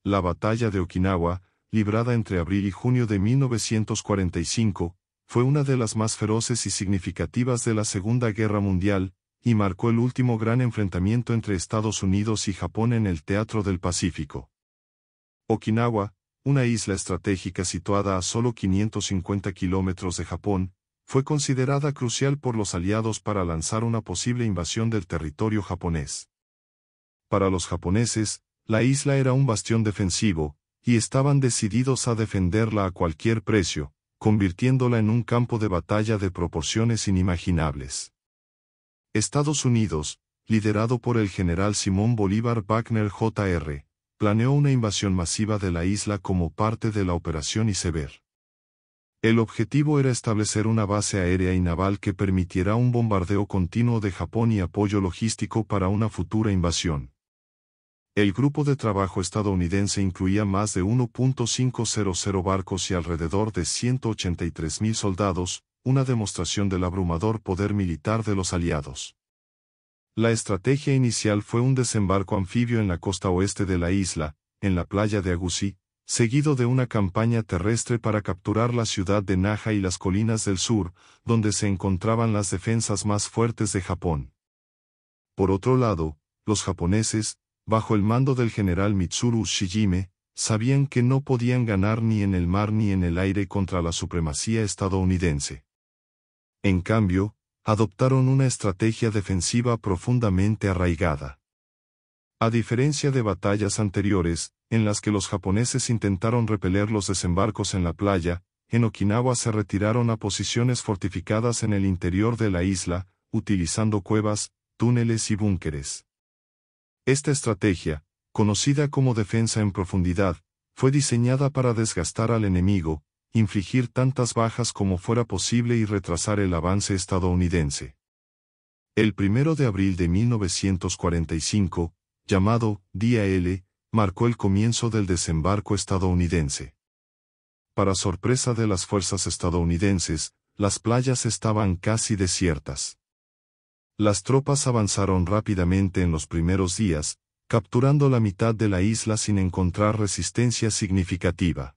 La batalla de Okinawa, librada entre abril y junio de 1945, fue una de las más feroces y significativas de la Segunda Guerra Mundial, y marcó el último gran enfrentamiento entre Estados Unidos y Japón en el Teatro del Pacífico. Okinawa, una isla estratégica situada a solo 550 kilómetros de Japón, fue considerada crucial por los aliados para lanzar una posible invasión del territorio japonés. Para los japoneses, la isla era un bastión defensivo, y estaban decididos a defenderla a cualquier precio, convirtiéndola en un campo de batalla de proporciones inimaginables. Estados Unidos, liderado por el general Simón Bolívar Wagner Jr., planeó una invasión masiva de la isla como parte de la Operación Iceberg. El objetivo era establecer una base aérea y naval que permitiera un bombardeo continuo de Japón y apoyo logístico para una futura invasión. El grupo de trabajo estadounidense incluía más de 1.500 barcos y alrededor de 183.000 soldados, una demostración del abrumador poder militar de los aliados. La estrategia inicial fue un desembarco anfibio en la costa oeste de la isla, en la playa de Agushi, seguido de una campaña terrestre para capturar la ciudad de Naha y las colinas del sur, donde se encontraban las defensas más fuertes de Japón. Por otro lado, los japoneses, bajo el mando del general Mitsuru Ushijime, sabían que no podían ganar ni en el mar ni en el aire contra la supremacía estadounidense. En cambio, adoptaron una estrategia defensiva profundamente arraigada. A diferencia de batallas anteriores, en las que los japoneses intentaron repeler los desembarcos en la playa, en Okinawa se retiraron a posiciones fortificadas en el interior de la isla, utilizando cuevas, túneles y búnkeres. Esta estrategia, conocida como defensa en profundidad, fue diseñada para desgastar al enemigo, infligir tantas bajas como fuera posible y retrasar el avance estadounidense. El 1 de abril de 1945, llamado Día L, marcó el comienzo del desembarco estadounidense. Para sorpresa de las fuerzas estadounidenses, las playas estaban casi desiertas. Las tropas avanzaron rápidamente en los primeros días, capturando la mitad de la isla sin encontrar resistencia significativa.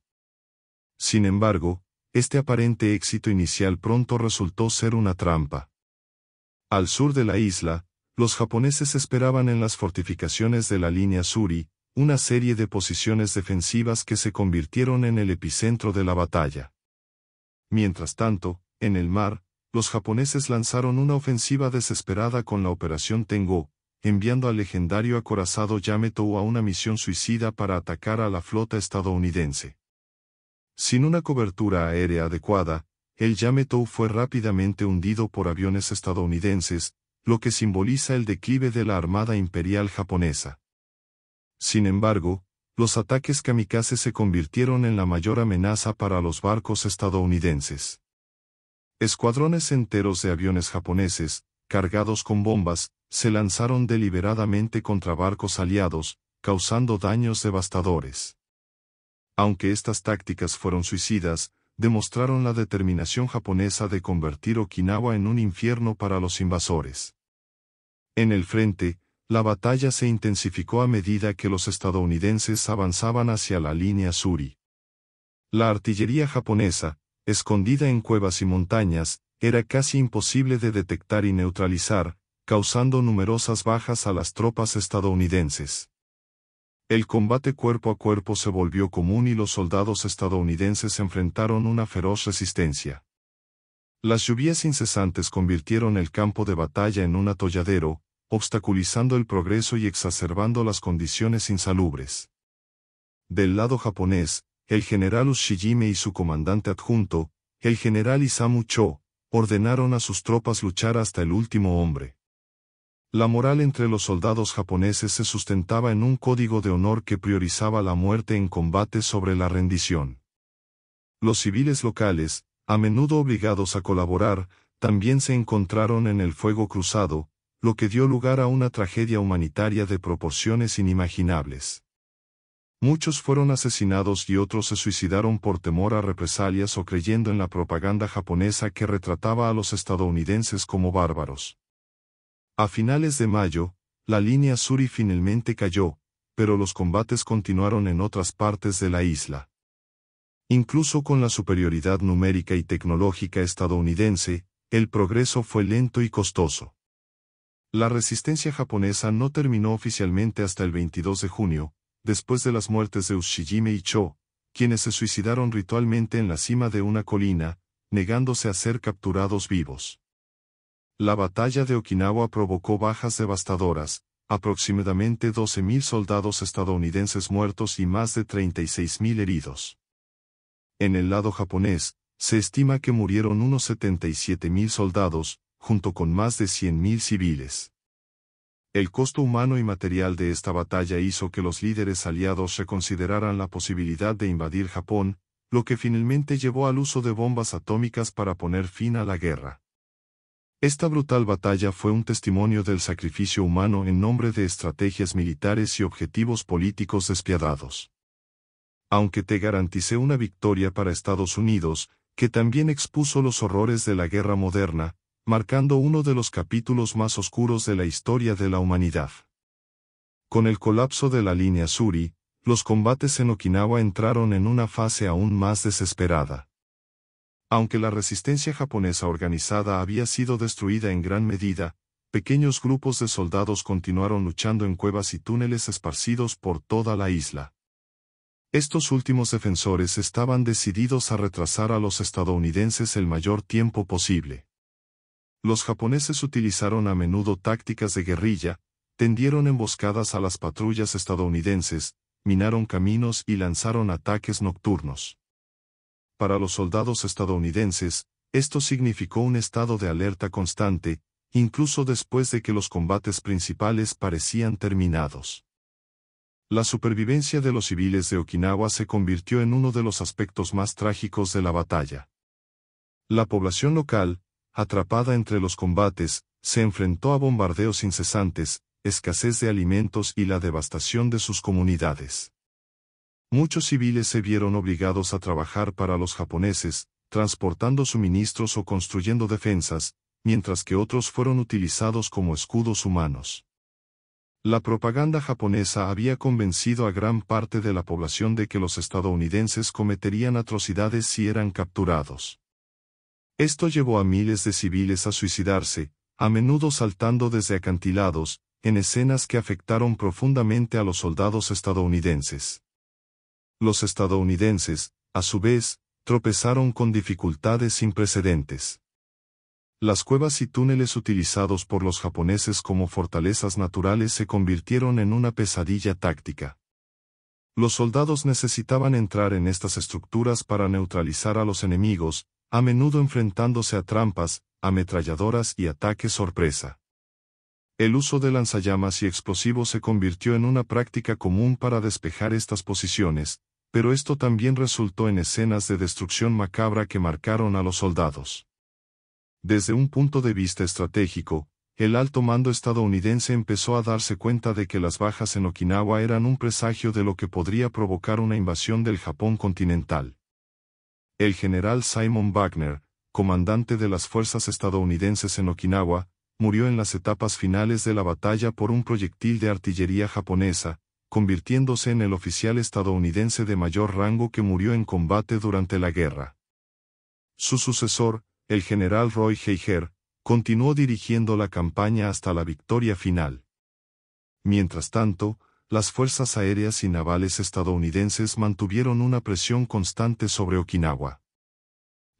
Sin embargo, este aparente éxito inicial pronto resultó ser una trampa. Al sur de la isla, los japoneses esperaban en las fortificaciones de la línea Suri, una serie de posiciones defensivas que se convirtieron en el epicentro de la batalla. Mientras tanto, en el mar, los japoneses lanzaron una ofensiva desesperada con la Operación Tengo, enviando al legendario acorazado Yamato a una misión suicida para atacar a la flota estadounidense. Sin una cobertura aérea adecuada, el Yamato fue rápidamente hundido por aviones estadounidenses, lo que simboliza el declive de la Armada Imperial japonesa. Sin embargo, los ataques kamikaze se convirtieron en la mayor amenaza para los barcos estadounidenses. Escuadrones enteros de aviones japoneses, cargados con bombas, se lanzaron deliberadamente contra barcos aliados, causando daños devastadores. Aunque estas tácticas fueron suicidas, demostraron la determinación japonesa de convertir Okinawa en un infierno para los invasores. En el frente, la batalla se intensificó a medida que los estadounidenses avanzaban hacia la línea Suri. La artillería japonesa, escondida en cuevas y montañas, era casi imposible de detectar y neutralizar, causando numerosas bajas a las tropas estadounidenses. El combate cuerpo a cuerpo se volvió común y los soldados estadounidenses enfrentaron una feroz resistencia. Las lluvias incesantes convirtieron el campo de batalla en un atolladero, obstaculizando el progreso y exacerbando las condiciones insalubres. Del lado japonés, el general Ushijime y su comandante adjunto, el general Isamu Cho, ordenaron a sus tropas luchar hasta el último hombre. La moral entre los soldados japoneses se sustentaba en un código de honor que priorizaba la muerte en combate sobre la rendición. Los civiles locales, a menudo obligados a colaborar, también se encontraron en el fuego cruzado, lo que dio lugar a una tragedia humanitaria de proporciones inimaginables. Muchos fueron asesinados y otros se suicidaron por temor a represalias o creyendo en la propaganda japonesa que retrataba a los estadounidenses como bárbaros. A finales de mayo, la línea Suri finalmente cayó, pero los combates continuaron en otras partes de la isla. Incluso con la superioridad numérica y tecnológica estadounidense, el progreso fue lento y costoso. La resistencia japonesa no terminó oficialmente hasta el 22 de junio, después de las muertes de Ushijime y Cho, quienes se suicidaron ritualmente en la cima de una colina, negándose a ser capturados vivos. La batalla de Okinawa provocó bajas devastadoras, aproximadamente 12.000 soldados estadounidenses muertos y más de 36.000 heridos. En el lado japonés, se estima que murieron unos 77.000 soldados, junto con más de 100.000 civiles. El costo humano y material de esta batalla hizo que los líderes aliados reconsideraran la posibilidad de invadir Japón, lo que finalmente llevó al uso de bombas atómicas para poner fin a la guerra. Esta brutal batalla fue un testimonio del sacrificio humano en nombre de estrategias militares y objetivos políticos despiadados. Aunque te garanticé una victoria para Estados Unidos, que también expuso los horrores de la guerra moderna, marcando uno de los capítulos más oscuros de la historia de la humanidad. Con el colapso de la línea Suri, los combates en Okinawa entraron en una fase aún más desesperada. Aunque la resistencia japonesa organizada había sido destruida en gran medida, pequeños grupos de soldados continuaron luchando en cuevas y túneles esparcidos por toda la isla. Estos últimos defensores estaban decididos a retrasar a los estadounidenses el mayor tiempo posible. Los japoneses utilizaron a menudo tácticas de guerrilla, tendieron emboscadas a las patrullas estadounidenses, minaron caminos y lanzaron ataques nocturnos. Para los soldados estadounidenses, esto significó un estado de alerta constante, incluso después de que los combates principales parecían terminados. La supervivencia de los civiles de Okinawa se convirtió en uno de los aspectos más trágicos de la batalla. La población local, atrapada entre los combates, se enfrentó a bombardeos incesantes, escasez de alimentos y la devastación de sus comunidades. Muchos civiles se vieron obligados a trabajar para los japoneses, transportando suministros o construyendo defensas, mientras que otros fueron utilizados como escudos humanos. La propaganda japonesa había convencido a gran parte de la población de que los estadounidenses cometerían atrocidades si eran capturados. Esto llevó a miles de civiles a suicidarse, a menudo saltando desde acantilados, en escenas que afectaron profundamente a los soldados estadounidenses. Los estadounidenses, a su vez, tropezaron con dificultades sin precedentes. Las cuevas y túneles utilizados por los japoneses como fortalezas naturales se convirtieron en una pesadilla táctica. Los soldados necesitaban entrar en estas estructuras para neutralizar a los enemigos, a menudo enfrentándose a trampas, ametralladoras y ataques sorpresa. El uso de lanzallamas y explosivos se convirtió en una práctica común para despejar estas posiciones, pero esto también resultó en escenas de destrucción macabra que marcaron a los soldados. Desde un punto de vista estratégico, el alto mando estadounidense empezó a darse cuenta de que las bajas en Okinawa eran un presagio de lo que podría provocar una invasión del Japón continental. El general Simon Wagner, comandante de las fuerzas estadounidenses en Okinawa, murió en las etapas finales de la batalla por un proyectil de artillería japonesa, convirtiéndose en el oficial estadounidense de mayor rango que murió en combate durante la guerra. Su sucesor, el general Roy Heiger, continuó dirigiendo la campaña hasta la victoria final. Mientras tanto, las fuerzas aéreas y navales estadounidenses mantuvieron una presión constante sobre Okinawa.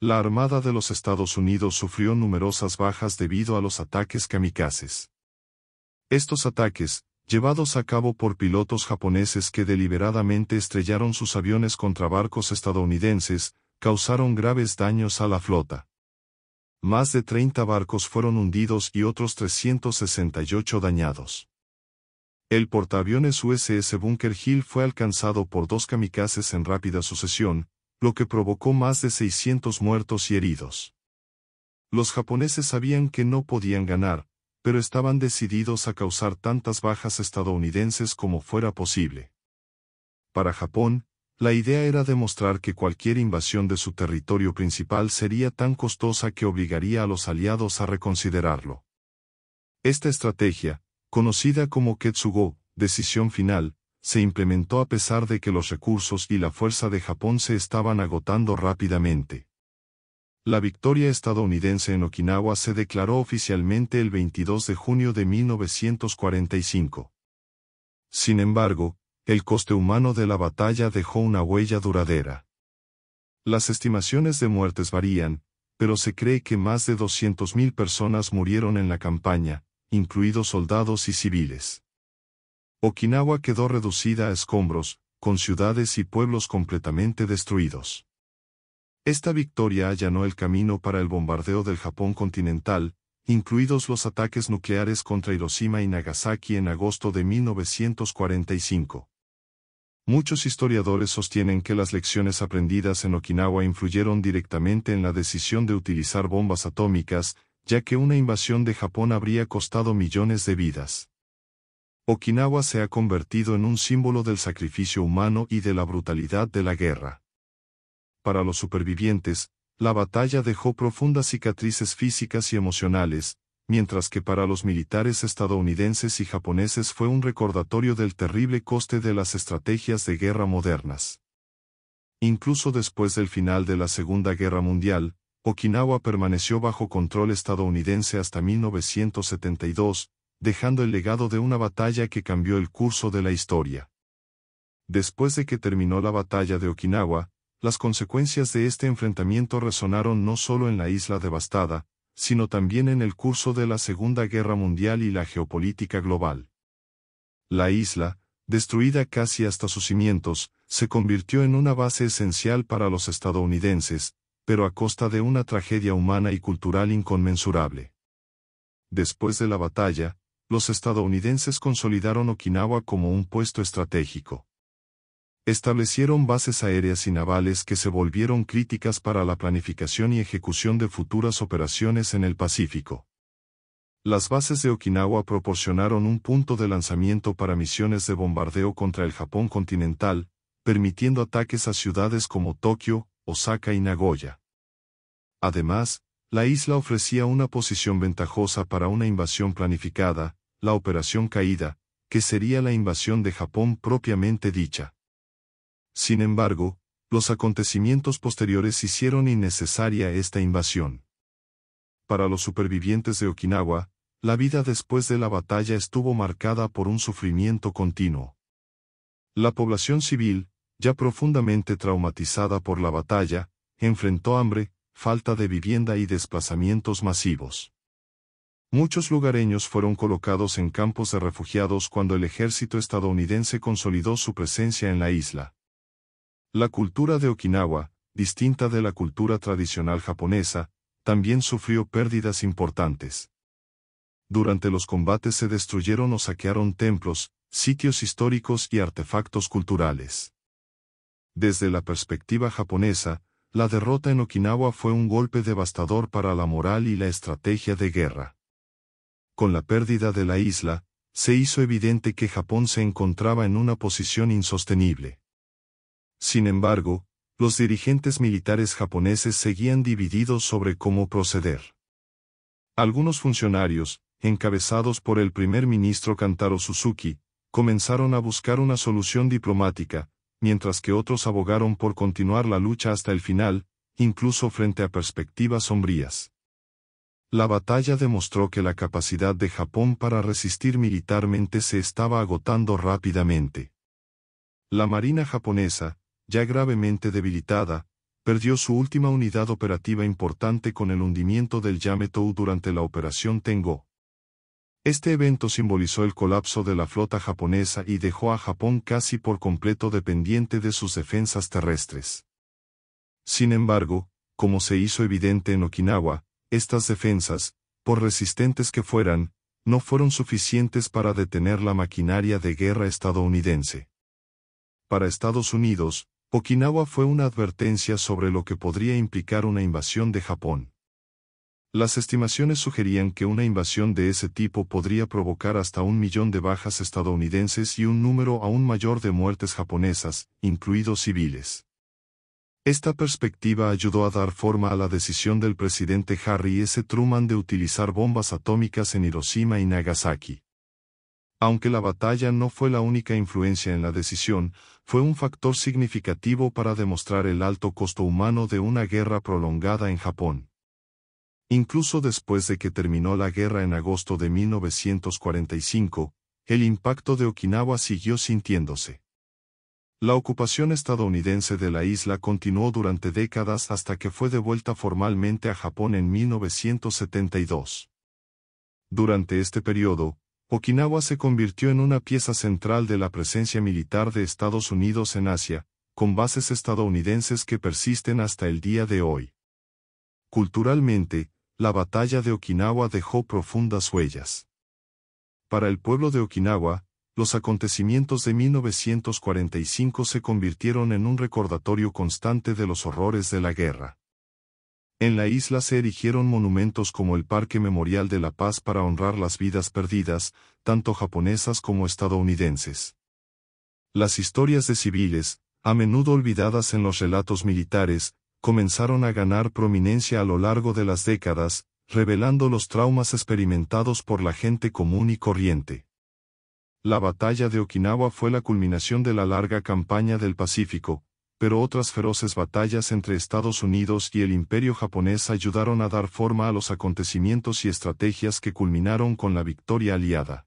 La Armada de los Estados Unidos sufrió numerosas bajas debido a los ataques kamikazes. Estos ataques, llevados a cabo por pilotos japoneses que deliberadamente estrellaron sus aviones contra barcos estadounidenses, causaron graves daños a la flota. Más de 30 barcos fueron hundidos y otros 368 dañados. El portaaviones USS Bunker Hill fue alcanzado por 2 kamikazes en rápida sucesión, lo que provocó más de 600 muertos y heridos. Los japoneses sabían que no podían ganar, pero estaban decididos a causar tantas bajas estadounidenses como fuera posible. Para Japón, la idea era demostrar que cualquier invasión de su territorio principal sería tan costosa que obligaría a los aliados a reconsiderarlo. Esta estrategia, conocida como Ketsugo, decisión final, se implementó a pesar de que los recursos y la fuerza de Japón se estaban agotando rápidamente. La victoria estadounidense en Okinawa se declaró oficialmente el 22 de junio de 1945. Sin embargo, el coste humano de la batalla dejó una huella duradera. Las estimaciones de muertes varían, pero se cree que más de 200.000 personas murieron en la campaña, incluidos soldados y civiles. Okinawa quedó reducida a escombros, con ciudades y pueblos completamente destruidos. Esta victoria allanó el camino para el bombardeo del Japón continental, incluidos los ataques nucleares contra Hiroshima y Nagasaki en agosto de 1945. Muchos historiadores sostienen que las lecciones aprendidas en Okinawa influyeron directamente en la decisión de utilizar bombas atómicas, ya que una invasión de Japón habría costado millones de vidas. Okinawa se ha convertido en un símbolo del sacrificio humano y de la brutalidad de la guerra. Para los supervivientes, la batalla dejó profundas cicatrices físicas y emocionales, mientras que para los militares estadounidenses y japoneses fue un recordatorio del terrible coste de las estrategias de guerra modernas. Incluso después del final de la Segunda Guerra Mundial, Okinawa permaneció bajo control estadounidense hasta 1972, dejando el legado de una batalla que cambió el curso de la historia. Después de que terminó la batalla de Okinawa, las consecuencias de este enfrentamiento resonaron no solo en la isla devastada, sino también en el curso de la Segunda Guerra Mundial y la geopolítica global. La isla, destruida casi hasta sus cimientos, se convirtió en una base esencial para los estadounidenses, pero a costa de una tragedia humana y cultural inconmensurable. Después de la batalla, los estadounidenses consolidaron Okinawa como un puesto estratégico. Establecieron bases aéreas y navales que se volvieron críticas para la planificación y ejecución de futuras operaciones en el Pacífico. Las bases de Okinawa proporcionaron un punto de lanzamiento para misiones de bombardeo contra el Japón continental, permitiendo ataques a ciudades como Tokio, Osaka y Nagoya. Además, la isla ofrecía una posición ventajosa para una invasión planificada, la Operación Caída, que sería la invasión de Japón propiamente dicha. Sin embargo, los acontecimientos posteriores hicieron innecesaria esta invasión. Para los supervivientes de Okinawa, la vida después de la batalla estuvo marcada por un sufrimiento continuo. La población civil, ya profundamente traumatizada por la batalla, enfrentó hambre, falta de vivienda y desplazamientos masivos. Muchos lugareños fueron colocados en campos de refugiados cuando el ejército estadounidense consolidó su presencia en la isla. La cultura de Okinawa, distinta de la cultura tradicional japonesa, también sufrió pérdidas importantes. Durante los combates se destruyeron o saquearon templos, sitios históricos y artefactos culturales. Desde la perspectiva japonesa, la derrota en Okinawa fue un golpe devastador para la moral y la estrategia de guerra. Con la pérdida de la isla, se hizo evidente que Japón se encontraba en una posición insostenible. Sin embargo, los dirigentes militares japoneses seguían divididos sobre cómo proceder. Algunos funcionarios, encabezados por el primer ministro Kantaro Suzuki, comenzaron a buscar una solución diplomática, mientras que otros abogaron por continuar la lucha hasta el final, incluso frente a perspectivas sombrías. La batalla demostró que la capacidad de Japón para resistir militarmente se estaba agotando rápidamente. La marina japonesa, ya gravemente debilitada, perdió su última unidad operativa importante con el hundimiento del Yamato durante la Operación Tengo. Este evento simbolizó el colapso de la flota japonesa y dejó a Japón casi por completo dependiente de sus defensas terrestres. Sin embargo, como se hizo evidente en Okinawa, estas defensas, por resistentes que fueran, no fueron suficientes para detener la maquinaria de guerra estadounidense. Para Estados Unidos, Okinawa fue una advertencia sobre lo que podría implicar una invasión de Japón. Las estimaciones sugerían que una invasión de ese tipo podría provocar hasta 1 millón de bajas estadounidenses y un número aún mayor de muertes japonesas, incluidos civiles. Esta perspectiva ayudó a dar forma a la decisión del presidente Harry S. Truman de utilizar bombas atómicas en Hiroshima y Nagasaki. Aunque la batalla no fue la única influencia en la decisión, fue un factor significativo para demostrar el alto costo humano de una guerra prolongada en Japón. Incluso después de que terminó la guerra en agosto de 1945, el impacto de Okinawa siguió sintiéndose. La ocupación estadounidense de la isla continuó durante décadas hasta que fue devuelta formalmente a Japón en 1972. Durante este periodo, Okinawa se convirtió en una pieza central de la presencia militar de Estados Unidos en Asia, con bases estadounidenses que persisten hasta el día de hoy. Culturalmente, la batalla de Okinawa dejó profundas huellas. Para el pueblo de Okinawa, los acontecimientos de 1945 se convirtieron en un recordatorio constante de los horrores de la guerra. En la isla se erigieron monumentos como el Parque Memorial de la Paz para honrar las vidas perdidas, tanto japonesas como estadounidenses. Las historias de civiles, a menudo olvidadas en los relatos militares, comenzaron a ganar prominencia a lo largo de las décadas, revelando los traumas experimentados por la gente común y corriente. La batalla de Okinawa fue la culminación de la larga campaña del Pacífico, pero otras feroces batallas entre Estados Unidos y el Imperio japonés ayudaron a dar forma a los acontecimientos y estrategias que culminaron con la victoria aliada.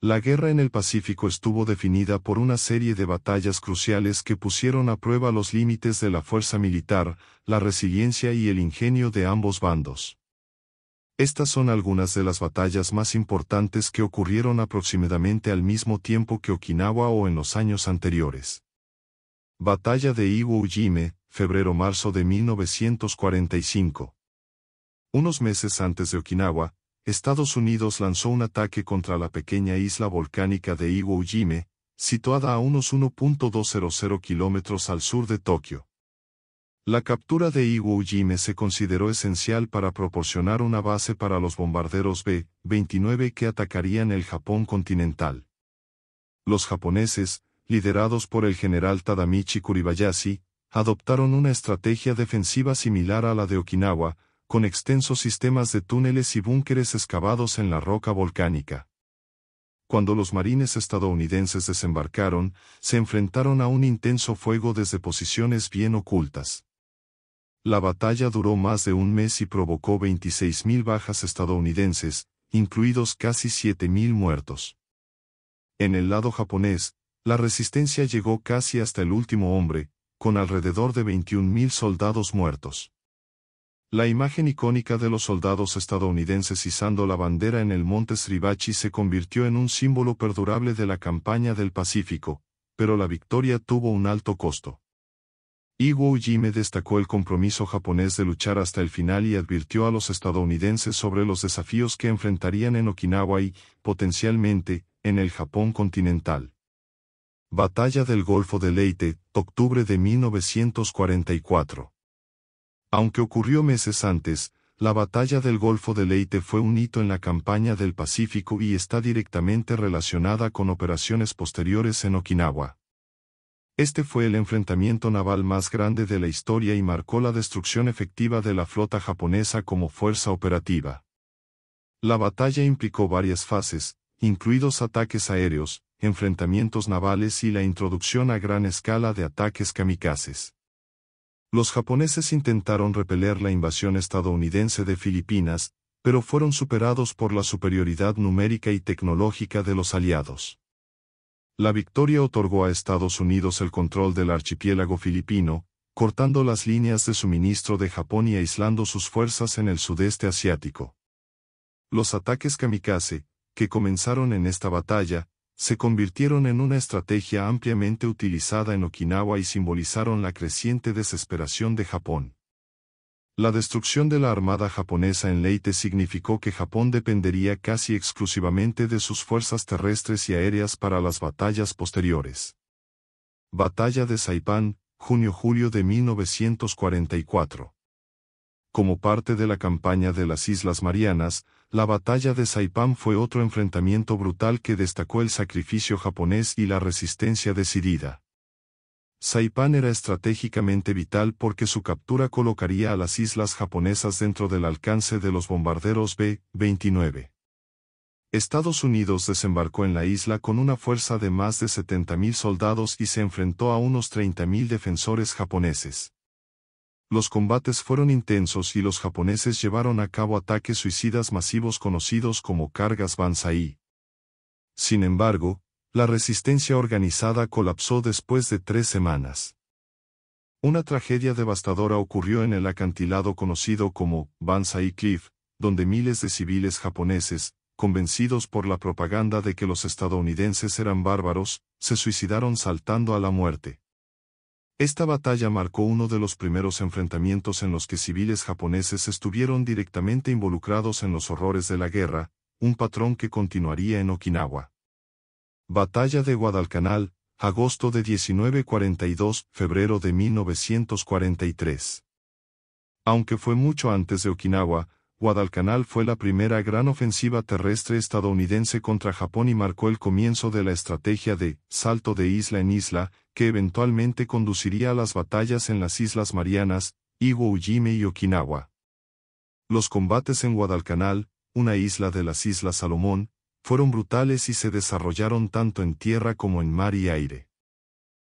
La guerra en el Pacífico estuvo definida por una serie de batallas cruciales que pusieron a prueba los límites de la fuerza militar, la resiliencia y el ingenio de ambos bandos. Estas son algunas de las batallas más importantes que ocurrieron aproximadamente al mismo tiempo que Okinawa o en los años anteriores. Batalla de Iwo Jima, febrero-marzo de 1945. Unos meses antes de Okinawa, Estados Unidos lanzó un ataque contra la pequeña isla volcánica de Iwo Jima, situada a unos 1.200 kilómetros al sur de Tokio. La captura de Iwo Jima se consideró esencial para proporcionar una base para los bombarderos B-29 que atacarían el Japón continental. Los japoneses, liderados por el general Tadamichi Kuribayashi, adoptaron una estrategia defensiva similar a la de Okinawa, con extensos sistemas de túneles y búnkeres excavados en la roca volcánica. Cuando los marines estadounidenses desembarcaron, se enfrentaron a un intenso fuego desde posiciones bien ocultas. La batalla duró más de un mes y provocó 26.000 bajas estadounidenses, incluidos casi 7.000 muertos. En el lado japonés, la resistencia llegó casi hasta el último hombre, con alrededor de 21.000 soldados muertos. La imagen icónica de los soldados estadounidenses izando la bandera en el monte Suribachi se convirtió en un símbolo perdurable de la campaña del Pacífico, pero la victoria tuvo un alto costo. Iwo Jima destacó el compromiso japonés de luchar hasta el final y advirtió a los estadounidenses sobre los desafíos que enfrentarían en Okinawa y, potencialmente, en el Japón continental. Batalla del Golfo de Leyte, octubre de 1944. Aunque ocurrió meses antes, la Batalla del Golfo de Leyte fue un hito en la campaña del Pacífico y está directamente relacionada con operaciones posteriores en Okinawa. Este fue el enfrentamiento naval más grande de la historia y marcó la destrucción efectiva de la flota japonesa como fuerza operativa. La batalla implicó varias fases, incluidos ataques aéreos, enfrentamientos navales y la introducción a gran escala de ataques kamikazes. Los japoneses intentaron repeler la invasión estadounidense de Filipinas, pero fueron superados por la superioridad numérica y tecnológica de los aliados. La victoria otorgó a Estados Unidos el control del archipiélago filipino, cortando las líneas de suministro de Japón y aislando sus fuerzas en el sudeste asiático. Los ataques kamikaze, que comenzaron en esta batalla, se convirtieron en una estrategia ampliamente utilizada en Okinawa y simbolizaron la creciente desesperación de Japón. La destrucción de la armada japonesa en Leyte significó que Japón dependería casi exclusivamente de sus fuerzas terrestres y aéreas para las batallas posteriores. Batalla de Saipán, junio-julio de 1944. Como parte de la campaña de las Islas Marianas, la batalla de Saipán fue otro enfrentamiento brutal que destacó el sacrificio japonés y la resistencia decidida. Saipán era estratégicamente vital porque su captura colocaría a las islas japonesas dentro del alcance de los bombarderos B-29. Estados Unidos desembarcó en la isla con una fuerza de más de 70.000 soldados y se enfrentó a unos 30.000 defensores japoneses. Los combates fueron intensos y los japoneses llevaron a cabo ataques suicidas masivos conocidos como cargas Banzai. Sin embargo, la resistencia organizada colapsó después de 3 semanas. Una tragedia devastadora ocurrió en el acantilado conocido como Banzai Cliff, donde miles de civiles japoneses, convencidos por la propaganda de que los estadounidenses eran bárbaros, se suicidaron saltando a la muerte. Esta batalla marcó uno de los primeros enfrentamientos en los que civiles japoneses estuvieron directamente involucrados en los horrores de la guerra, un patrón que continuaría en Okinawa. Batalla de Guadalcanal, agosto de 1942, febrero de 1943. Aunque fue mucho antes de Okinawa, Guadalcanal fue la primera gran ofensiva terrestre estadounidense contra Japón y marcó el comienzo de la estrategia de salto de isla en isla, que eventualmente conduciría a las batallas en las Islas Marianas, Iwo Jima y Okinawa. Los combates en Guadalcanal, una isla de las Islas Salomón, fueron brutales y se desarrollaron tanto en tierra como en mar y aire.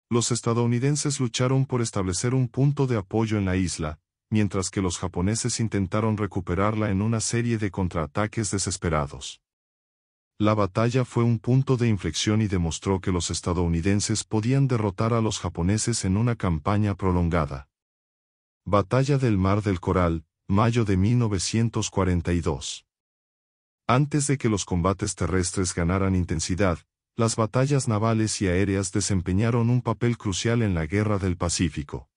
Los estadounidenses lucharon por establecer un punto de apoyo en la isla, mientras que los japoneses intentaron recuperarla en una serie de contraataques desesperados. La batalla fue un punto de inflexión y demostró que los estadounidenses podían derrotar a los japoneses en una campaña prolongada. Batalla del Mar del Coral, mayo de 1942. Antes de que los combates terrestres ganaran intensidad, las batallas navales y aéreas desempeñaron un papel crucial en la Guerra del Pacífico.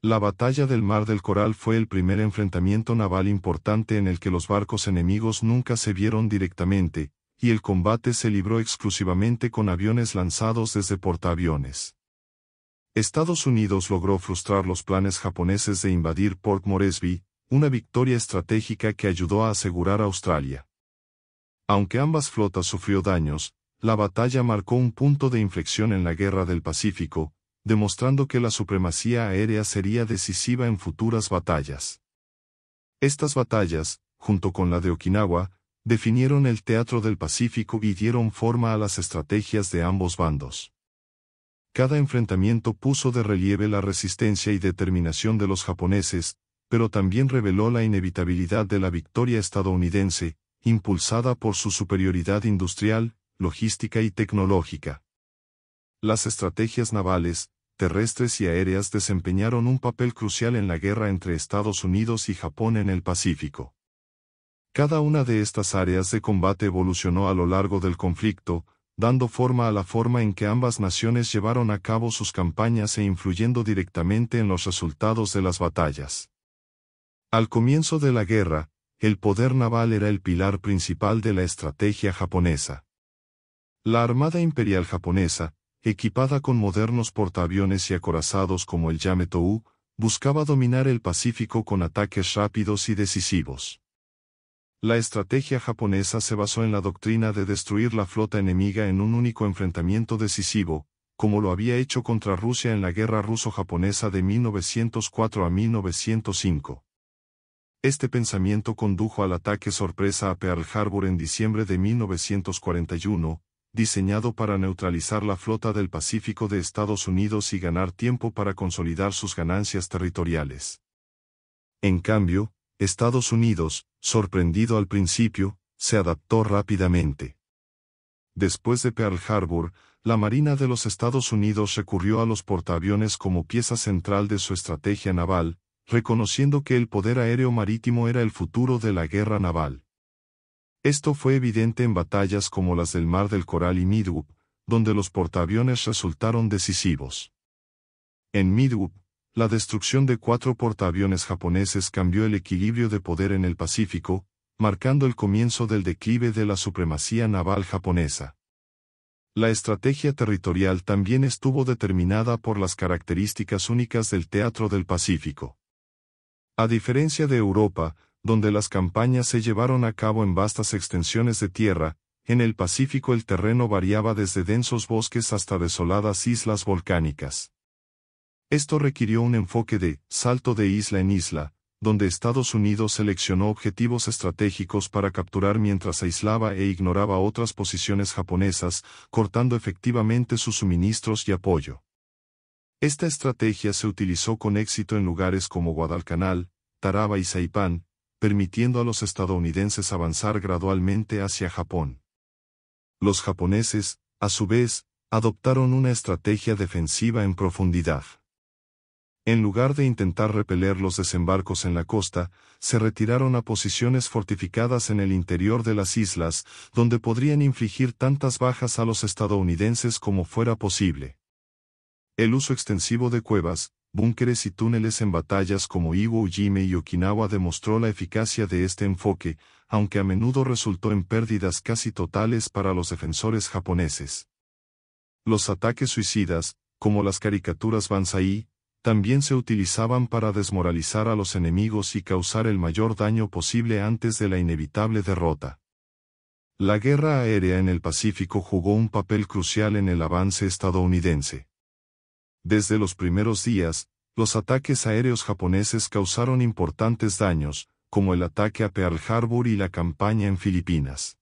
La Batalla del Mar del Coral fue el primer enfrentamiento naval importante en el que los barcos enemigos nunca se vieron directamente, y el combate se libró exclusivamente con aviones lanzados desde portaaviones. Estados Unidos logró frustrar los planes japoneses de invadir Port Moresby, una victoria estratégica que ayudó a asegurar Australia. Aunque ambas flotas sufrió daños, la batalla marcó un punto de inflexión en la Guerra del Pacífico, demostrando que la supremacía aérea sería decisiva en futuras batallas. Estas batallas, junto con la de Okinawa, definieron el teatro del Pacífico y dieron forma a las estrategias de ambos bandos. Cada enfrentamiento puso de relieve la resistencia y determinación de los japoneses, pero también reveló la inevitabilidad de la victoria estadounidense, impulsada por su superioridad industrial, logística y tecnológica. Las estrategias navales, terrestres y aéreas desempeñaron un papel crucial en la guerra entre Estados Unidos y Japón en el Pacífico. Cada una de estas áreas de combate evolucionó a lo largo del conflicto, dando forma a la forma en que ambas naciones llevaron a cabo sus campañas e influyendo directamente en los resultados de las batallas. Al comienzo de la guerra, el poder naval era el pilar principal de la estrategia japonesa. La Armada Imperial Japonesa, equipada con modernos portaaviones y acorazados como el Yamato-U, buscaba dominar el Pacífico con ataques rápidos y decisivos. La estrategia japonesa se basó en la doctrina de destruir la flota enemiga en un único enfrentamiento decisivo, como lo había hecho contra Rusia en la Guerra Ruso-Japonesa de 1904 a 1905. Este pensamiento condujo al ataque sorpresa a Pearl Harbor en diciembre de 1941, diseñado para neutralizar la flota del Pacífico de Estados Unidos y ganar tiempo para consolidar sus ganancias territoriales. En cambio, Estados Unidos, sorprendido al principio, se adaptó rápidamente. Después de Pearl Harbor, la Marina de los Estados Unidos recurrió a los portaaviones como pieza central de su estrategia naval, reconociendo que el poder aéreo marítimo era el futuro de la guerra naval. Esto fue evidente en batallas como las del Mar del Coral y Midway, donde los portaaviones resultaron decisivos. En Midway, la destrucción de 4 portaaviones japoneses cambió el equilibrio de poder en el Pacífico, marcando el comienzo del declive de la supremacía naval japonesa. La estrategia territorial también estuvo determinada por las características únicas del teatro del Pacífico. A diferencia de Europa, donde las campañas se llevaron a cabo en vastas extensiones de tierra, en el Pacífico el terreno variaba desde densos bosques hasta desoladas islas volcánicas. Esto requirió un enfoque de salto de isla en isla, donde Estados Unidos seleccionó objetivos estratégicos para capturar mientras aislaba e ignoraba otras posiciones japonesas, cortando efectivamente sus suministros y apoyo. Esta estrategia se utilizó con éxito en lugares como Guadalcanal, Taraba y Saipán, permitiendo a los estadounidenses avanzar gradualmente hacia Japón. Los japoneses, a su vez, adoptaron una estrategia defensiva en profundidad. En lugar de intentar repeler los desembarcos en la costa, se retiraron a posiciones fortificadas en el interior de las islas, donde podrían infligir tantas bajas a los estadounidenses como fuera posible. El uso extensivo de cuevas, búnkeres y túneles en batallas como Iwo Jime y Okinawa demostró la eficacia de este enfoque, aunque a menudo resultó en pérdidas casi totales para los defensores japoneses. Los ataques suicidas, como las caricaturas Banzai, también se utilizaban para desmoralizar a los enemigos y causar el mayor daño posible antes de la inevitable derrota. La guerra aérea en el Pacífico jugó un papel crucial en el avance estadounidense. Desde los primeros días, los ataques aéreos japoneses causaron importantes daños, como el ataque a Pearl Harbor y la campaña en Filipinas.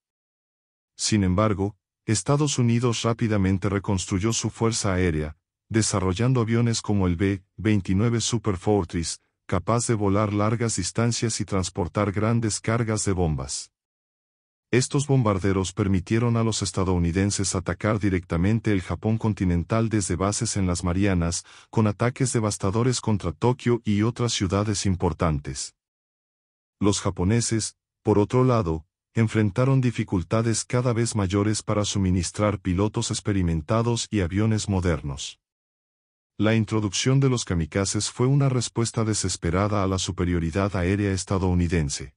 Sin embargo, Estados Unidos rápidamente reconstruyó su fuerza aérea, desarrollando aviones como el B-29 Super Fortress, capaz de volar largas distancias y transportar grandes cargas de bombas. Estos bombarderos permitieron a los estadounidenses atacar directamente el Japón continental desde bases en las Marianas, con ataques devastadores contra Tokio y otras ciudades importantes. Los japoneses, por otro lado, enfrentaron dificultades cada vez mayores para suministrar pilotos experimentados y aviones modernos. La introducción de los kamikazes fue una respuesta desesperada a la superioridad aérea estadounidense.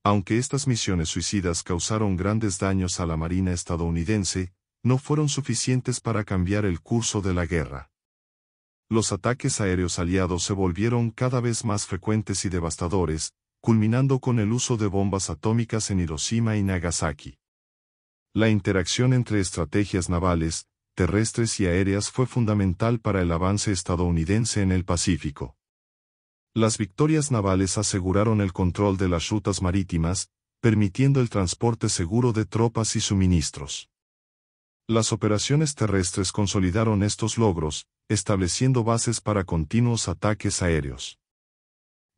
Aunque estas misiones suicidas causaron grandes daños a la Marina estadounidense, no fueron suficientes para cambiar el curso de la guerra. Los ataques aéreos aliados se volvieron cada vez más frecuentes y devastadores, culminando con el uso de bombas atómicas en Hiroshima y Nagasaki. La interacción entre estrategias navales, terrestres y aéreas fue fundamental para el avance estadounidense en el Pacífico. Las victorias navales aseguraron el control de las rutas marítimas, permitiendo el transporte seguro de tropas y suministros. Las operaciones terrestres consolidaron estos logros, estableciendo bases para continuos ataques aéreos.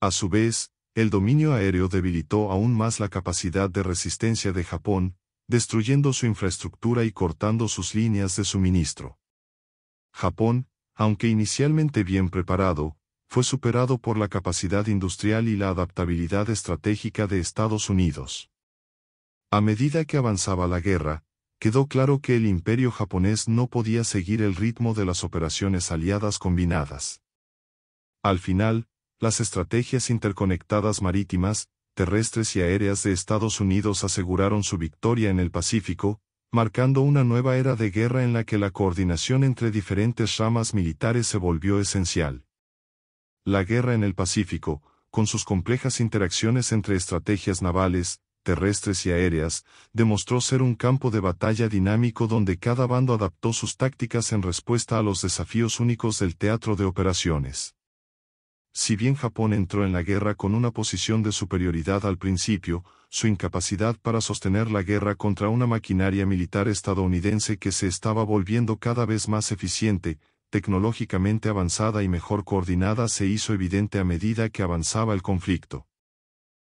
A su vez, el dominio aéreo debilitó aún más la capacidad de resistencia de Japón, destruyendo su infraestructura y cortando sus líneas de suministro. Japón, aunque inicialmente bien preparado, fue superado por la capacidad industrial y la adaptabilidad estratégica de Estados Unidos. A medida que avanzaba la guerra, quedó claro que el imperio japonés no podía seguir el ritmo de las operaciones aliadas combinadas. Al final, las estrategias interconectadas marítimas, terrestres y aéreas de Estados Unidos aseguraron su victoria en el Pacífico, marcando una nueva era de guerra en la que la coordinación entre diferentes ramas militares se volvió esencial. La guerra en el Pacífico, con sus complejas interacciones entre estrategias navales, terrestres y aéreas, demostró ser un campo de batalla dinámico donde cada bando adaptó sus tácticas en respuesta a los desafíos únicos del teatro de operaciones. Si bien Japón entró en la guerra con una posición de superioridad al principio, su incapacidad para sostener la guerra contra una maquinaria militar estadounidense que se estaba volviendo cada vez más eficiente, tecnológicamente avanzada y mejor coordinada se hizo evidente a medida que avanzaba el conflicto.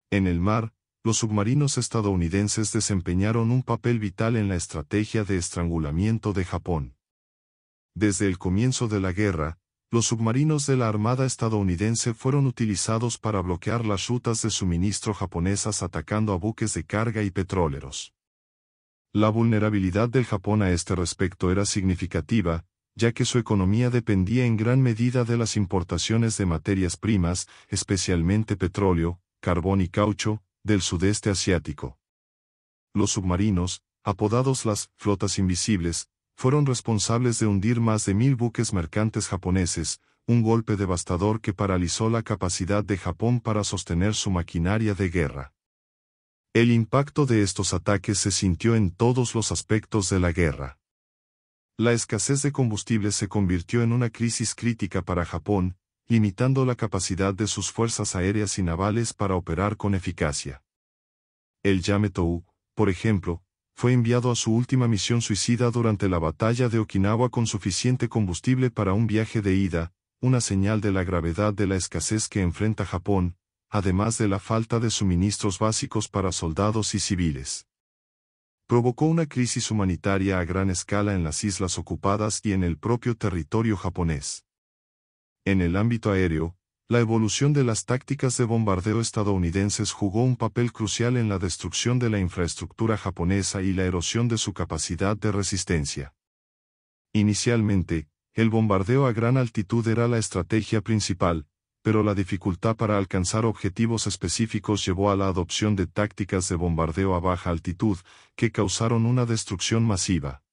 En el mar, los submarinos estadounidenses desempeñaron un papel vital en la estrategia de estrangulamiento de Japón. Desde el comienzo de la guerra, los submarinos de la Armada estadounidense fueron utilizados para bloquear las rutas de suministro japonesas atacando a buques de carga y petroleros. La vulnerabilidad del Japón a este respecto era significativa, ya que su economía dependía en gran medida de las importaciones de materias primas, especialmente petróleo, carbón y caucho, del sudeste asiático. Los submarinos, apodados las flotas invisibles, fueron responsables de hundir más de 1000 buques mercantes japoneses, un golpe devastador que paralizó la capacidad de Japón para sostener su maquinaria de guerra. El impacto de estos ataques se sintió en todos los aspectos de la guerra. La escasez de combustible se convirtió en una crisis crítica para Japón, limitando la capacidad de sus fuerzas aéreas y navales para operar con eficacia. El Yamato, por ejemplo, fue enviado a su última misión suicida durante la batalla de Okinawa con suficiente combustible para un viaje de ida, una señal de la gravedad de la escasez que enfrenta Japón, además de la falta de suministros básicos para soldados y civiles. Provocó una crisis humanitaria a gran escala en las islas ocupadas y en el propio territorio japonés. En el ámbito aéreo, la evolución de las tácticas de bombardeo estadounidenses jugó un papel crucial en la destrucción de la infraestructura japonesa y la erosión de su capacidad de resistencia. Inicialmente, el bombardeo a gran altitud era la estrategia principal, pero la dificultad para alcanzar objetivos específicos llevó a la adopción de tácticas de bombardeo a baja altitud, que causaron una destrucción masiva.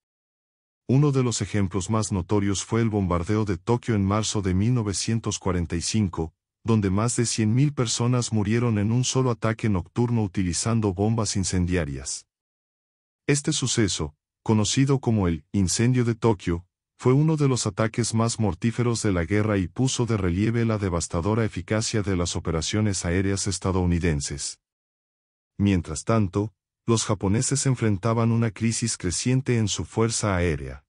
Uno de los ejemplos más notorios fue el bombardeo de Tokio en marzo de 1945, donde más de 100.000 personas murieron en un solo ataque nocturno utilizando bombas incendiarias. Este suceso, conocido como el Incendio de Tokio, fue uno de los ataques más mortíferos de la guerra y puso de relieve la devastadora eficacia de las operaciones aéreas estadounidenses. Mientras tanto, los japoneses enfrentaban una crisis creciente en su fuerza aérea.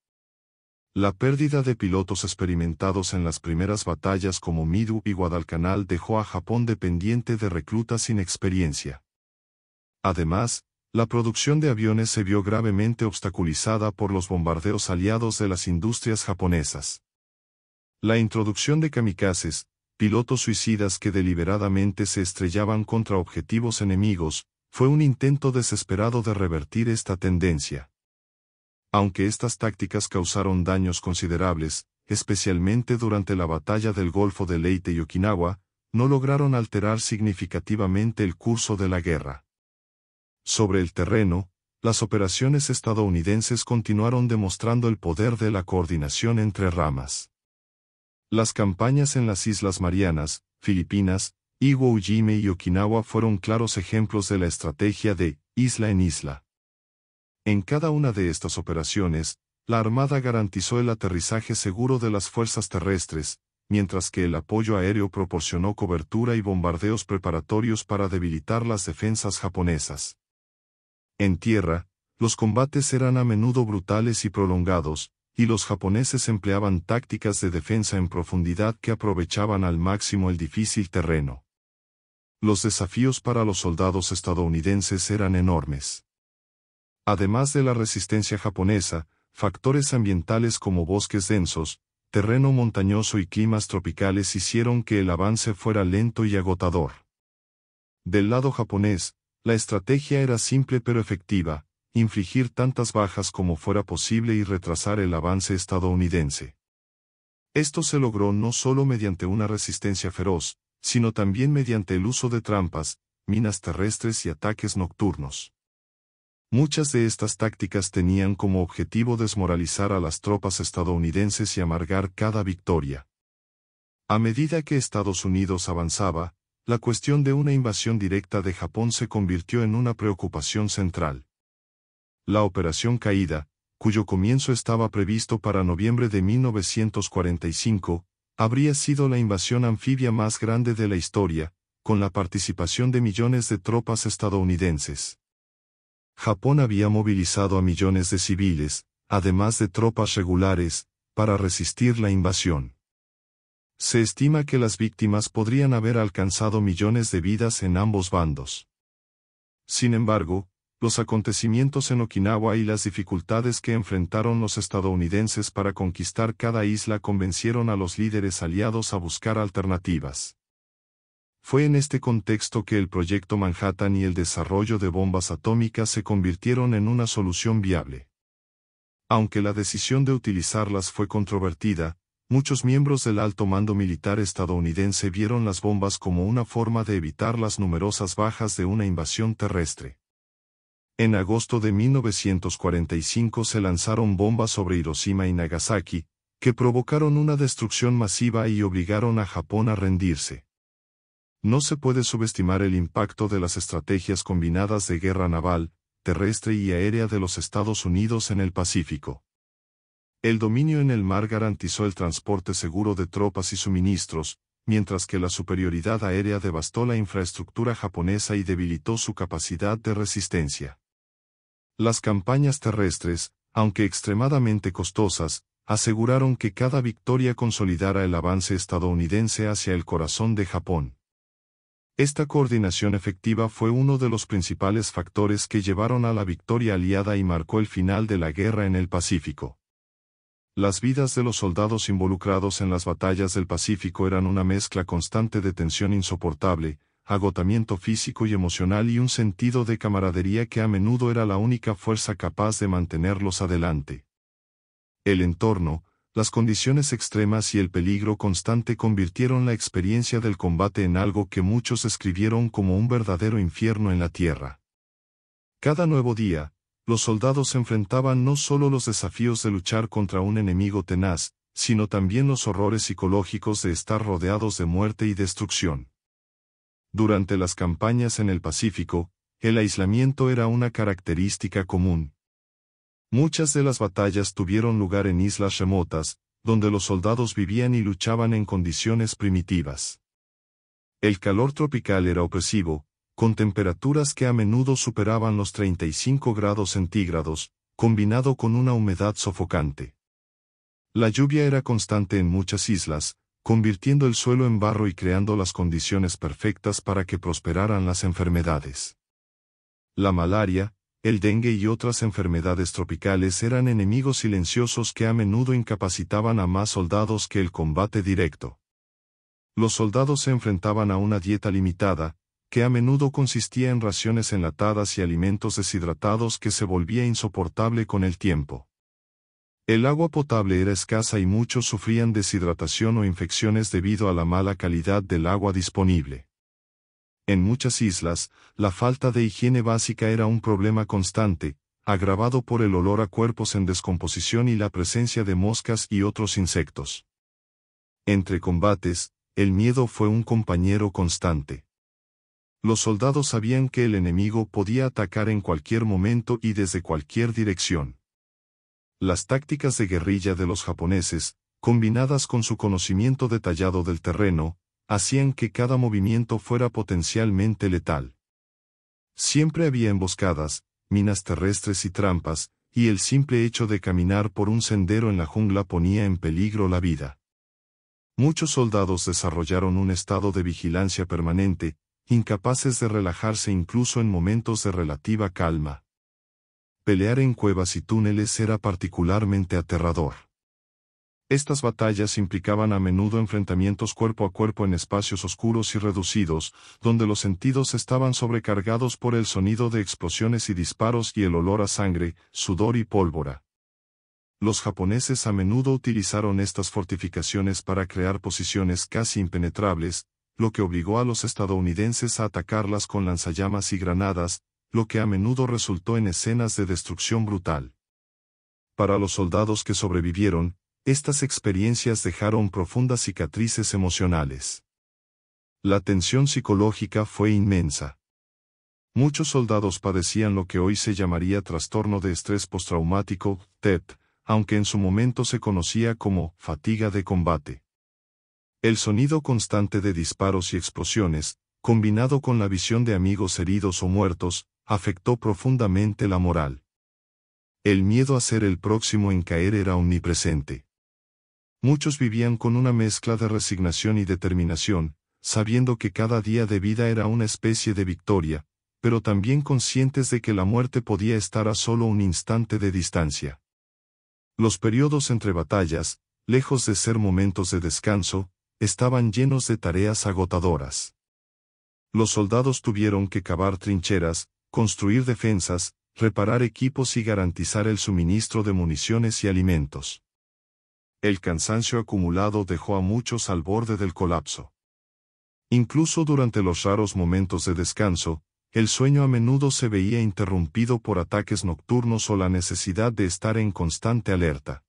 La pérdida de pilotos experimentados en las primeras batallas como Midway y Guadalcanal dejó a Japón dependiente de reclutas sin experiencia. Además, la producción de aviones se vio gravemente obstaculizada por los bombardeos aliados de las industrias japonesas. La introducción de kamikazes, pilotos suicidas que deliberadamente se estrellaban contra objetivos enemigos, fue un intento desesperado de revertir esta tendencia. Aunque estas tácticas causaron daños considerables, especialmente durante la batalla del Golfo de Leyte y Okinawa, no lograron alterar significativamente el curso de la guerra. Sobre el terreno, las operaciones estadounidenses continuaron demostrando el poder de la coordinación entre ramas. Las campañas en las Islas Marianas, Filipinas, Iwo Jima y Okinawa fueron claros ejemplos de la estrategia de isla en isla. En cada una de estas operaciones, la Armada garantizó el aterrizaje seguro de las fuerzas terrestres, mientras que el apoyo aéreo proporcionó cobertura y bombardeos preparatorios para debilitar las defensas japonesas. En tierra, los combates eran a menudo brutales y prolongados, y los japoneses empleaban tácticas de defensa en profundidad que aprovechaban al máximo el difícil terreno. Los desafíos para los soldados estadounidenses eran enormes. Además de la resistencia japonesa, factores ambientales como bosques densos, terreno montañoso y climas tropicales hicieron que el avance fuera lento y agotador. Del lado japonés, la estrategia era simple pero efectiva: infligir tantas bajas como fuera posible y retrasar el avance estadounidense. Esto se logró no solo mediante una resistencia feroz, sino también mediante el uso de trampas, minas terrestres y ataques nocturnos. Muchas de estas tácticas tenían como objetivo desmoralizar a las tropas estadounidenses y amargar cada victoria. A medida que Estados Unidos avanzaba, la cuestión de una invasión directa de Japón se convirtió en una preocupación central. La Operación Caída, cuyo comienzo estaba previsto para noviembre de 1945, habría sido la invasión anfibia más grande de la historia, con la participación de millones de tropas estadounidenses. Japón había movilizado a millones de civiles, además de tropas regulares, para resistir la invasión. Se estima que las víctimas podrían haber alcanzado millones de vidas en ambos bandos. Sin embargo, los acontecimientos en Okinawa y las dificultades que enfrentaron los estadounidenses para conquistar cada isla convencieron a los líderes aliados a buscar alternativas. Fue en este contexto que el Proyecto Manhattan y el desarrollo de bombas atómicas se convirtieron en una solución viable. Aunque la decisión de utilizarlas fue controvertida, muchos miembros del alto mando militar estadounidense vieron las bombas como una forma de evitar las numerosas bajas de una invasión terrestre. En agosto de 1945 se lanzaron bombas sobre Hiroshima y Nagasaki, que provocaron una destrucción masiva y obligaron a Japón a rendirse. No se puede subestimar el impacto de las estrategias combinadas de guerra naval, terrestre y aérea de los Estados Unidos en el Pacífico. El dominio en el mar garantizó el transporte seguro de tropas y suministros, mientras que la superioridad aérea devastó la infraestructura japonesa y debilitó su capacidad de resistencia. Las campañas terrestres, aunque extremadamente costosas, aseguraron que cada victoria consolidara el avance estadounidense hacia el corazón de Japón. Esta coordinación efectiva fue uno de los principales factores que llevaron a la victoria aliada y marcó el final de la guerra en el Pacífico. Las vidas de los soldados involucrados en las batallas del Pacífico eran una mezcla constante de tensión insoportable, agotamiento físico y emocional y un sentido de camaradería que a menudo era la única fuerza capaz de mantenerlos adelante. El entorno, las condiciones extremas y el peligro constante convirtieron la experiencia del combate en algo que muchos describieron como un verdadero infierno en la tierra. Cada nuevo día, los soldados enfrentaban no solo los desafíos de luchar contra un enemigo tenaz, sino también los horrores psicológicos de estar rodeados de muerte y destrucción. Durante las campañas en el Pacífico, el aislamiento era una característica común. Muchas de las batallas tuvieron lugar en islas remotas, donde los soldados vivían y luchaban en condiciones primitivas. El calor tropical era opresivo, con temperaturas que a menudo superaban los 35 grados centígrados, combinado con una humedad sofocante. La lluvia era constante en muchas islas, convirtiendo el suelo en barro y creando las condiciones perfectas para que prosperaran las enfermedades. La malaria, el dengue y otras enfermedades tropicales eran enemigos silenciosos que a menudo incapacitaban a más soldados que el combate directo. Los soldados se enfrentaban a una dieta limitada, que a menudo consistía en raciones enlatadas y alimentos deshidratados que se volvía insoportable con el tiempo. El agua potable era escasa y muchos sufrían deshidratación o infecciones debido a la mala calidad del agua disponible. En muchas islas, la falta de higiene básica era un problema constante, agravado por el olor a cuerpos en descomposición y la presencia de moscas y otros insectos. Entre combates, el miedo fue un compañero constante. Los soldados sabían que el enemigo podía atacar en cualquier momento y desde cualquier dirección. Las tácticas de guerrilla de los japoneses, combinadas con su conocimiento detallado del terreno, hacían que cada movimiento fuera potencialmente letal. Siempre había emboscadas, minas terrestres y trampas, y el simple hecho de caminar por un sendero en la jungla ponía en peligro la vida. Muchos soldados desarrollaron un estado de vigilancia permanente, incapaces de relajarse incluso en momentos de relativa calma. Pelear en cuevas y túneles era particularmente aterrador. Estas batallas implicaban a menudo enfrentamientos cuerpo a cuerpo en espacios oscuros y reducidos, donde los sentidos estaban sobrecargados por el sonido de explosiones y disparos y el olor a sangre, sudor y pólvora. Los japoneses a menudo utilizaron estas fortificaciones para crear posiciones casi impenetrables, lo que obligó a los estadounidenses a atacarlas con lanzallamas y granadas, lo que a menudo resultó en escenas de destrucción brutal. Para los soldados que sobrevivieron, estas experiencias dejaron profundas cicatrices emocionales. La tensión psicológica fue inmensa. Muchos soldados padecían lo que hoy se llamaría trastorno de estrés postraumático, TEP, aunque en su momento se conocía como fatiga de combate. El sonido constante de disparos y explosiones, combinado con la visión de amigos heridos o muertos, afectó profundamente la moral. El miedo a ser el próximo en caer era omnipresente. Muchos vivían con una mezcla de resignación y determinación, sabiendo que cada día de vida era una especie de victoria, pero también conscientes de que la muerte podía estar a solo un instante de distancia. Los periodos entre batallas, lejos de ser momentos de descanso, estaban llenos de tareas agotadoras. Los soldados tuvieron que cavar trincheras, construir defensas, reparar equipos y garantizar el suministro de municiones y alimentos. El cansancio acumulado dejó a muchos al borde del colapso. Incluso durante los raros momentos de descanso, el sueño a menudo se veía interrumpido por ataques nocturnos o la necesidad de estar en constante alerta.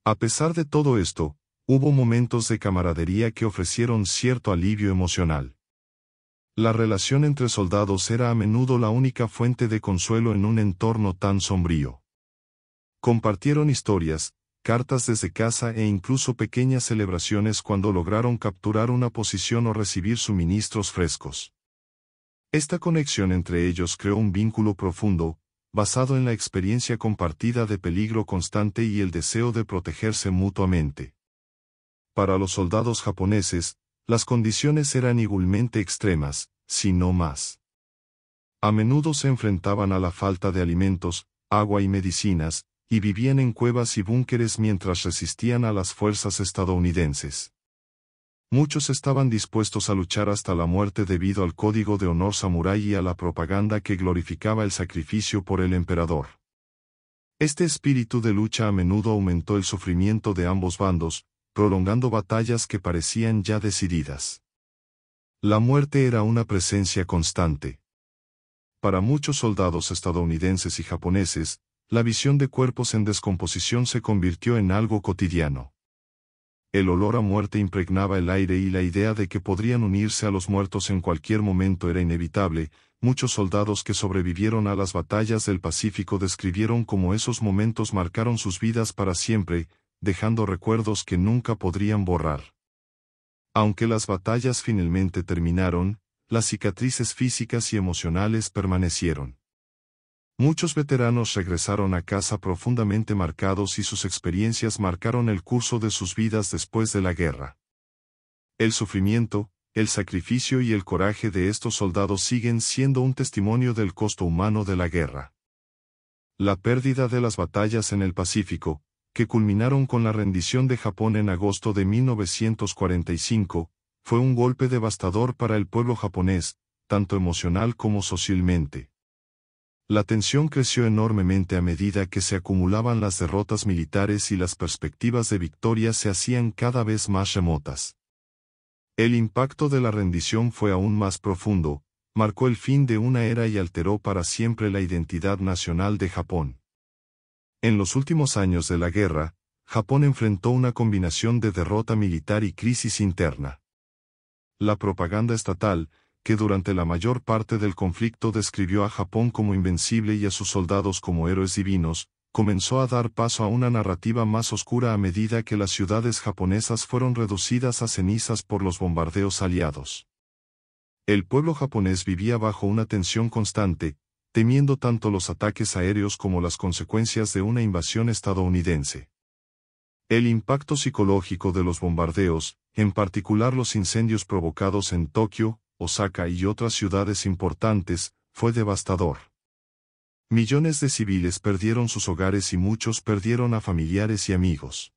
A pesar de todo esto, hubo momentos de camaradería que ofrecieron cierto alivio emocional. La relación entre soldados era a menudo la única fuente de consuelo en un entorno tan sombrío. Compartieron historias, cartas desde casa e incluso pequeñas celebraciones cuando lograron capturar una posición o recibir suministros frescos. Esta conexión entre ellos creó un vínculo profundo, basado en la experiencia compartida de peligro constante y el deseo de protegerse mutuamente. Para los soldados japoneses, las condiciones eran igualmente extremas, si no más. A menudo se enfrentaban a la falta de alimentos, agua y medicinas, y vivían en cuevas y búnkeres mientras resistían a las fuerzas estadounidenses. Muchos estaban dispuestos a luchar hasta la muerte debido al código de honor samurái y a la propaganda que glorificaba el sacrificio por el emperador. Este espíritu de lucha a menudo aumentó el sufrimiento de ambos bandos, prolongando batallas que parecían ya decididas. La muerte era una presencia constante. Para muchos soldados estadounidenses y japoneses, la visión de cuerpos en descomposición se convirtió en algo cotidiano. El olor a muerte impregnaba el aire y la idea de que podrían unirse a los muertos en cualquier momento era inevitable. Muchos soldados que sobrevivieron a las batallas del Pacífico describieron cómo esos momentos marcaron sus vidas para siempre, dejando recuerdos que nunca podrían borrar. Aunque las batallas finalmente terminaron, las cicatrices físicas y emocionales permanecieron. Muchos veteranos regresaron a casa profundamente marcados y sus experiencias marcaron el curso de sus vidas después de la guerra. El sufrimiento, el sacrificio y el coraje de estos soldados siguen siendo un testimonio del costo humano de la guerra. La pérdida de las batallas en el Pacífico, que culminaron con la rendición de Japón en agosto de 1945, fue un golpe devastador para el pueblo japonés, tanto emocional como socialmente. La tensión creció enormemente a medida que se acumulaban las derrotas militares y las perspectivas de victoria se hacían cada vez más remotas. El impacto de la rendición fue aún más profundo, marcó el fin de una era y alteró para siempre la identidad nacional de Japón. En los últimos años de la guerra, Japón enfrentó una combinación de derrota militar y crisis interna. La propaganda estatal, que durante la mayor parte del conflicto describió a Japón como invencible y a sus soldados como héroes divinos, comenzó a dar paso a una narrativa más oscura a medida que las ciudades japonesas fueron reducidas a cenizas por los bombardeos aliados. El pueblo japonés vivía bajo una tensión constante, temiendo tanto los ataques aéreos como las consecuencias de una invasión estadounidense. El impacto psicológico de los bombardeos, en particular los incendios provocados en Tokio, Osaka y otras ciudades importantes, fue devastador. Millones de civiles perdieron sus hogares y muchos perdieron a familiares y amigos.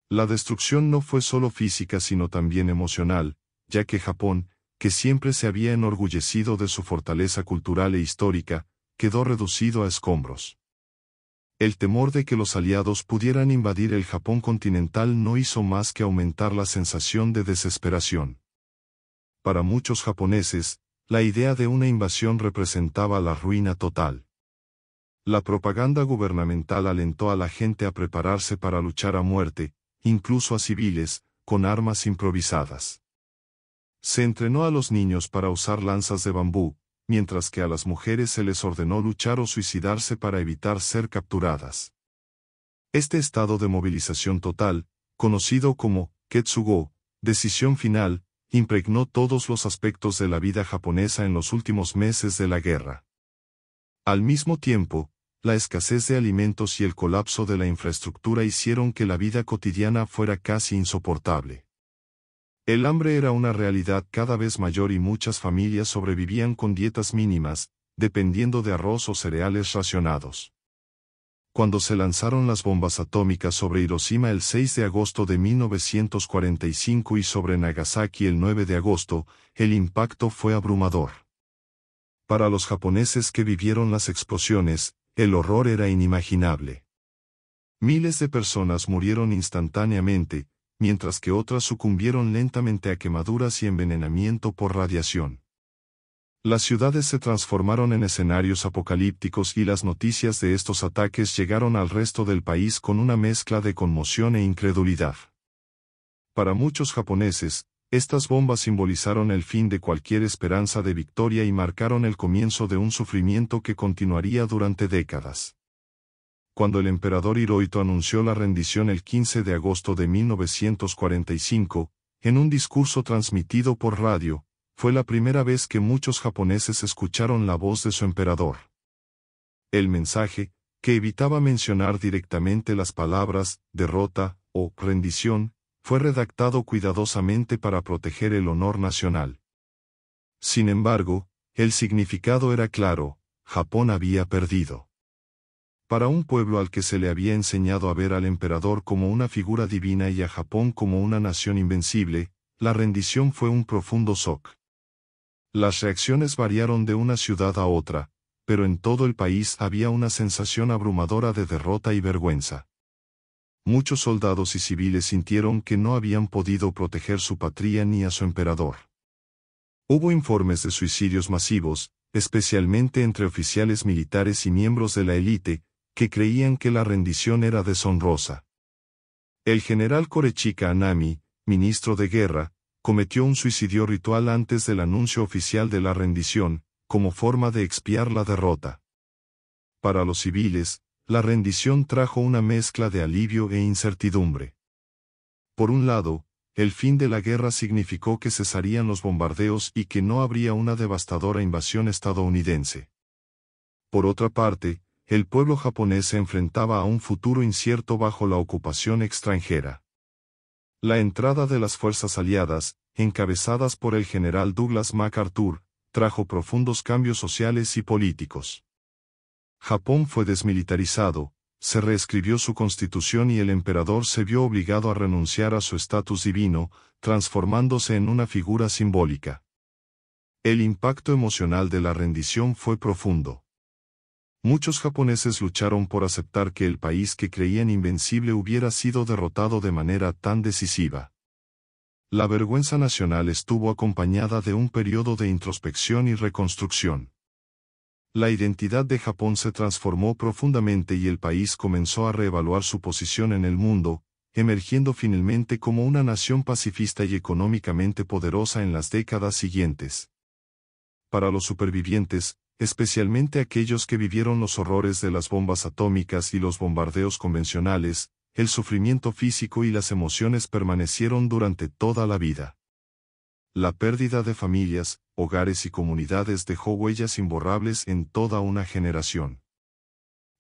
La destrucción no fue solo física sino también emocional, ya que Japón, que siempre se había enorgullecido de su fortaleza cultural e histórica, quedó reducido a escombros. El temor de que los aliados pudieran invadir el Japón continental no hizo más que aumentar la sensación de desesperación. Para muchos japoneses, la idea de una invasión representaba la ruina total. La propaganda gubernamental alentó a la gente a prepararse para luchar a muerte, incluso a civiles, con armas improvisadas. Se entrenó a los niños para usar lanzas de bambú, mientras que a las mujeres se les ordenó luchar o suicidarse para evitar ser capturadas. Este estado de movilización total, conocido como Ketsugo, decisión final, impregnó todos los aspectos de la vida japonesa en los últimos meses de la guerra. Al mismo tiempo, la escasez de alimentos y el colapso de la infraestructura hicieron que la vida cotidiana fuera casi insoportable. El hambre era una realidad cada vez mayor y muchas familias sobrevivían con dietas mínimas, dependiendo de arroz o cereales racionados. Cuando se lanzaron las bombas atómicas sobre Hiroshima el 6 de agosto de 1945 y sobre Nagasaki el 9 de agosto, el impacto fue abrumador. Para los japoneses que vivieron las explosiones, el horror era inimaginable. Miles de personas murieron instantáneamente, mientras que otras sucumbieron lentamente a quemaduras y envenenamiento por radiación. Las ciudades se transformaron en escenarios apocalípticos y las noticias de estos ataques llegaron al resto del país con una mezcla de conmoción e incredulidad. Para muchos japoneses, estas bombas simbolizaron el fin de cualquier esperanza de victoria y marcaron el comienzo de un sufrimiento que continuaría durante décadas. Cuando el emperador Hirohito anunció la rendición el 15 de agosto de 1945, en un discurso transmitido por radio, fue la primera vez que muchos japoneses escucharon la voz de su emperador. El mensaje, que evitaba mencionar directamente las palabras derrota o rendición, fue redactado cuidadosamente para proteger el honor nacional. Sin embargo, el significado era claro: Japón había perdido. Para un pueblo al que se le había enseñado a ver al emperador como una figura divina y a Japón como una nación invencible, la rendición fue un profundo shock. Las reacciones variaron de una ciudad a otra, pero en todo el país había una sensación abrumadora de derrota y vergüenza. Muchos soldados y civiles sintieron que no habían podido proteger su patria ni a su emperador. Hubo informes de suicidios masivos, especialmente entre oficiales militares y miembros de la élite, que creían que la rendición era deshonrosa. El general Korechika Anami, ministro de guerra, cometió un suicidio ritual antes del anuncio oficial de la rendición, como forma de expiar la derrota. Para los civiles, la rendición trajo una mezcla de alivio e incertidumbre. Por un lado, el fin de la guerra significó que cesarían los bombardeos y que no habría una devastadora invasión estadounidense. Por otra parte, el pueblo japonés se enfrentaba a un futuro incierto bajo la ocupación extranjera. La entrada de las fuerzas aliadas, encabezadas por el general Douglas MacArthur, trajo profundos cambios sociales y políticos. Japón fue desmilitarizado, se reescribió su constitución y el emperador se vio obligado a renunciar a su estatus divino, transformándose en una figura simbólica. El impacto emocional de la rendición fue profundo. Muchos japoneses lucharon por aceptar que el país que creían invencible hubiera sido derrotado de manera tan decisiva. La vergüenza nacional estuvo acompañada de un periodo de introspección y reconstrucción. La identidad de Japón se transformó profundamente y el país comenzó a reevaluar su posición en el mundo, emergiendo finalmente como una nación pacifista y económicamente poderosa en las décadas siguientes. Para los supervivientes, especialmente aquellos que vivieron los horrores de las bombas atómicas y los bombardeos convencionales, el sufrimiento físico y las emociones permanecieron durante toda la vida. La pérdida de familias, hogares y comunidades dejó huellas imborrables en toda una generación.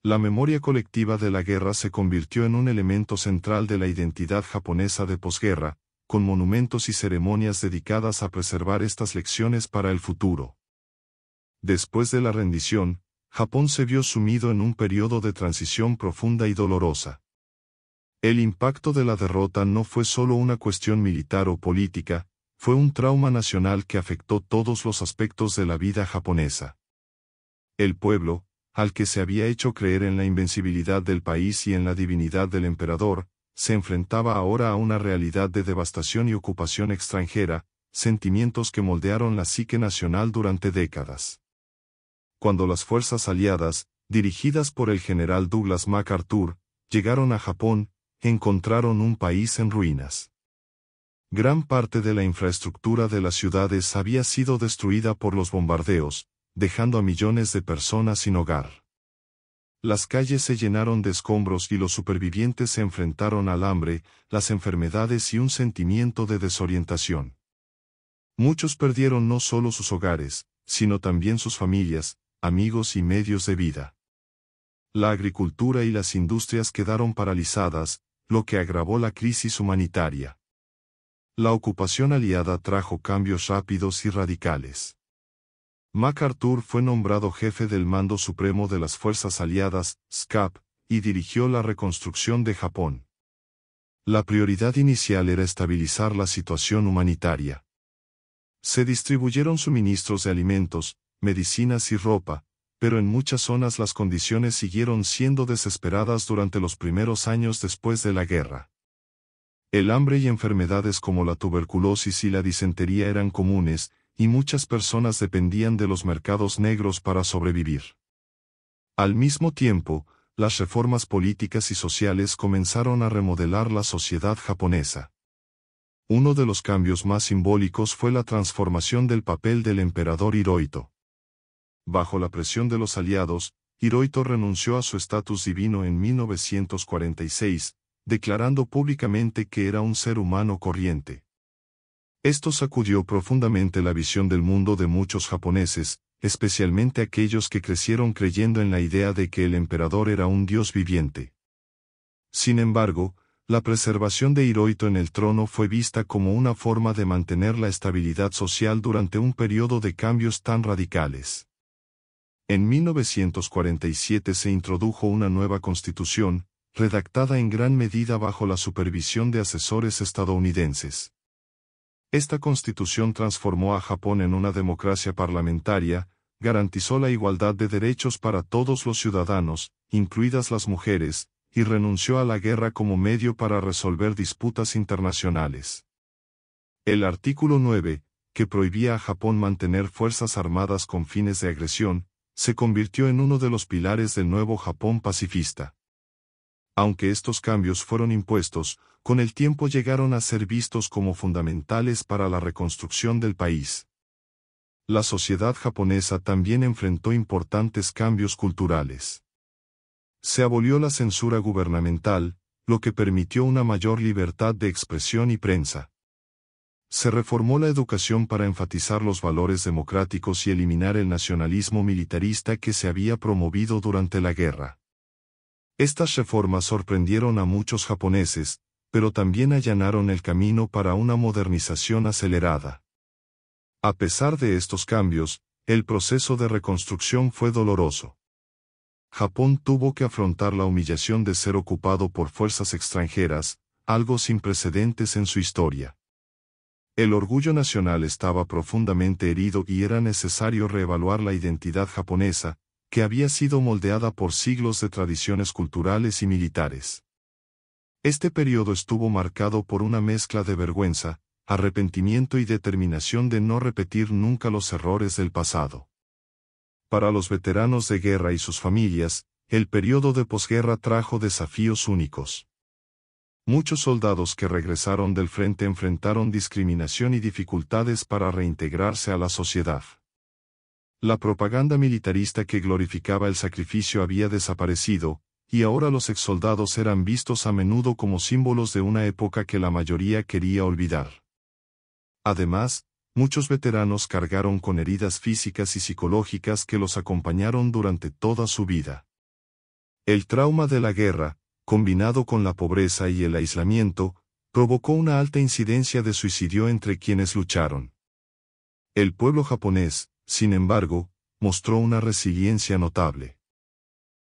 La memoria colectiva de la guerra se convirtió en un elemento central de la identidad japonesa de posguerra, con monumentos y ceremonias dedicadas a preservar estas lecciones para el futuro. Después de la rendición, Japón se vio sumido en un periodo de transición profunda y dolorosa. El impacto de la derrota no fue solo una cuestión militar o política, fue un trauma nacional que afectó todos los aspectos de la vida japonesa. El pueblo, al que se había hecho creer en la invencibilidad del país y en la divinidad del emperador, se enfrentaba ahora a una realidad de devastación y ocupación extranjera, sentimientos que moldearon la psique nacional durante décadas. Cuando las fuerzas aliadas, dirigidas por el general Douglas MacArthur, llegaron a Japón, encontraron un país en ruinas. Gran parte de la infraestructura de las ciudades había sido destruida por los bombardeos, dejando a millones de personas sin hogar. Las calles se llenaron de escombros y los supervivientes se enfrentaron al hambre, las enfermedades y un sentimiento de desorientación. Muchos perdieron no solo sus hogares, sino también sus familias, amigos y medios de vida. La agricultura y las industrias quedaron paralizadas, lo que agravó la crisis humanitaria. La ocupación aliada trajo cambios rápidos y radicales. MacArthur fue nombrado jefe del Mando Supremo de las Fuerzas Aliadas, SCAP, y dirigió la reconstrucción de Japón. La prioridad inicial era estabilizar la situación humanitaria. Se distribuyeron suministros de alimentos, medicinas y ropa, pero en muchas zonas las condiciones siguieron siendo desesperadas durante los primeros años después de la guerra. El hambre y enfermedades como la tuberculosis y la disentería eran comunes, y muchas personas dependían de los mercados negros para sobrevivir. Al mismo tiempo, las reformas políticas y sociales comenzaron a remodelar la sociedad japonesa. Uno de los cambios más simbólicos fue la transformación del papel del emperador Hirohito. Bajo la presión de los aliados, Hirohito renunció a su estatus divino en 1946, declarando públicamente que era un ser humano corriente. Esto sacudió profundamente la visión del mundo de muchos japoneses, especialmente aquellos que crecieron creyendo en la idea de que el emperador era un dios viviente. Sin embargo, la preservación de Hirohito en el trono fue vista como una forma de mantener la estabilidad social durante un periodo de cambios tan radicales. En 1947 se introdujo una nueva constitución, redactada en gran medida bajo la supervisión de asesores estadounidenses. Esta constitución transformó a Japón en una democracia parlamentaria, garantizó la igualdad de derechos para todos los ciudadanos, incluidas las mujeres, y renunció a la guerra como medio para resolver disputas internacionales. El artículo 9, que prohibía a Japón mantener fuerzas armadas con fines de agresión, se convirtió en uno de los pilares del nuevo Japón pacifista. Aunque estos cambios fueron impuestos, con el tiempo llegaron a ser vistos como fundamentales para la reconstrucción del país. La sociedad japonesa también enfrentó importantes cambios culturales. Se abolió la censura gubernamental, lo que permitió una mayor libertad de expresión y prensa. Se reformó la educación para enfatizar los valores democráticos y eliminar el nacionalismo militarista que se había promovido durante la guerra. Estas reformas sorprendieron a muchos japoneses, pero también allanaron el camino para una modernización acelerada. A pesar de estos cambios, el proceso de reconstrucción fue doloroso. Japón tuvo que afrontar la humillación de ser ocupado por fuerzas extranjeras, algo sin precedentes en su historia. El orgullo nacional estaba profundamente herido y era necesario reevaluar la identidad japonesa, que había sido moldeada por siglos de tradiciones culturales y militares. Este periodo estuvo marcado por una mezcla de vergüenza, arrepentimiento y determinación de no repetir nunca los errores del pasado. Para los veteranos de guerra y sus familias, el periodo de posguerra trajo desafíos únicos. Muchos soldados que regresaron del frente enfrentaron discriminación y dificultades para reintegrarse a la sociedad. La propaganda militarista que glorificaba el sacrificio había desaparecido, y ahora los exsoldados eran vistos a menudo como símbolos de una época que la mayoría quería olvidar. Además, muchos veteranos cargaron con heridas físicas y psicológicas que los acompañaron durante toda su vida. El trauma de la guerra, combinado con la pobreza y el aislamiento, provocó una alta incidencia de suicidio entre quienes lucharon. El pueblo japonés, sin embargo, mostró una resiliencia notable.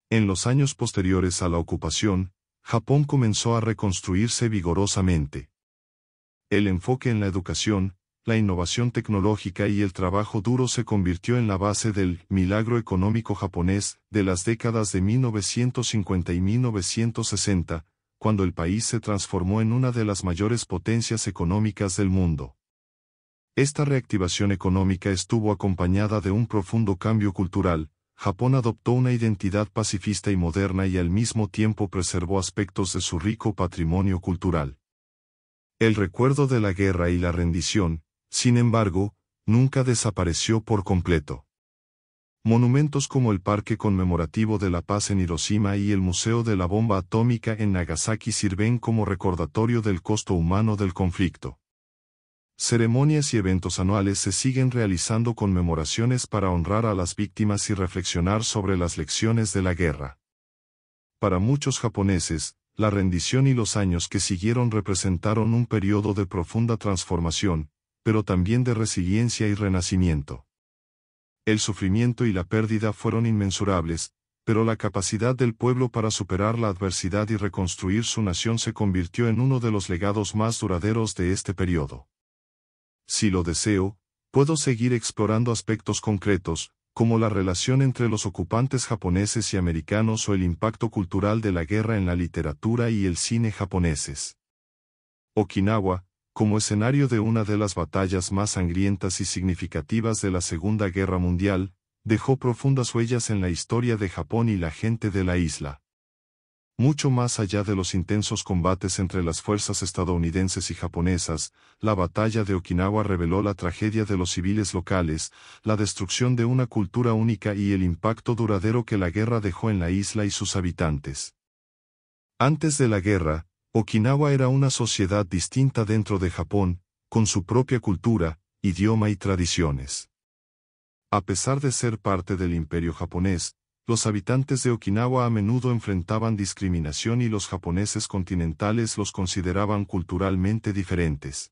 En los años posteriores a la ocupación, Japón comenzó a reconstruirse vigorosamente. El enfoque en la educación, la innovación tecnológica y el trabajo duro se convirtió en la base del milagro económico japonés de las décadas de 1950 y 1960, cuando el país se transformó en una de las mayores potencias económicas del mundo. Esta reactivación económica estuvo acompañada de un profundo cambio cultural. Japón adoptó una identidad pacifista y moderna y al mismo tiempo preservó aspectos de su rico patrimonio cultural. El recuerdo de la guerra y la rendición, sin embargo, nunca desapareció por completo. Monumentos como el Parque Conmemorativo de la Paz en Hiroshima y el Museo de la Bomba Atómica en Nagasaki sirven como recordatorio del costo humano del conflicto. Ceremonias y eventos anuales se siguen realizando conmemoraciones para honrar a las víctimas y reflexionar sobre las lecciones de la guerra. Para muchos japoneses, la rendición y los años que siguieron representaron un periodo de profunda transformación, pero también de resiliencia y renacimiento. El sufrimiento y la pérdida fueron inmensurables, pero la capacidad del pueblo para superar la adversidad y reconstruir su nación se convirtió en uno de los legados más duraderos de este periodo. Si lo deseo, puedo seguir explorando aspectos concretos, como la relación entre los ocupantes japoneses y americanos o el impacto cultural de la guerra en la literatura y el cine japoneses. Okinawa, como escenario de una de las batallas más sangrientas y significativas de la Segunda Guerra Mundial, dejó profundas huellas en la historia de Japón y la gente de la isla. Mucho más allá de los intensos combates entre las fuerzas estadounidenses y japonesas, la batalla de Okinawa reveló la tragedia de los civiles locales, la destrucción de una cultura única y el impacto duradero que la guerra dejó en la isla y sus habitantes. Antes de la guerra, Okinawa era una sociedad distinta dentro de Japón, con su propia cultura, idioma y tradiciones. A pesar de ser parte del Imperio japonés, los habitantes de Okinawa a menudo enfrentaban discriminación y los japoneses continentales los consideraban culturalmente diferentes.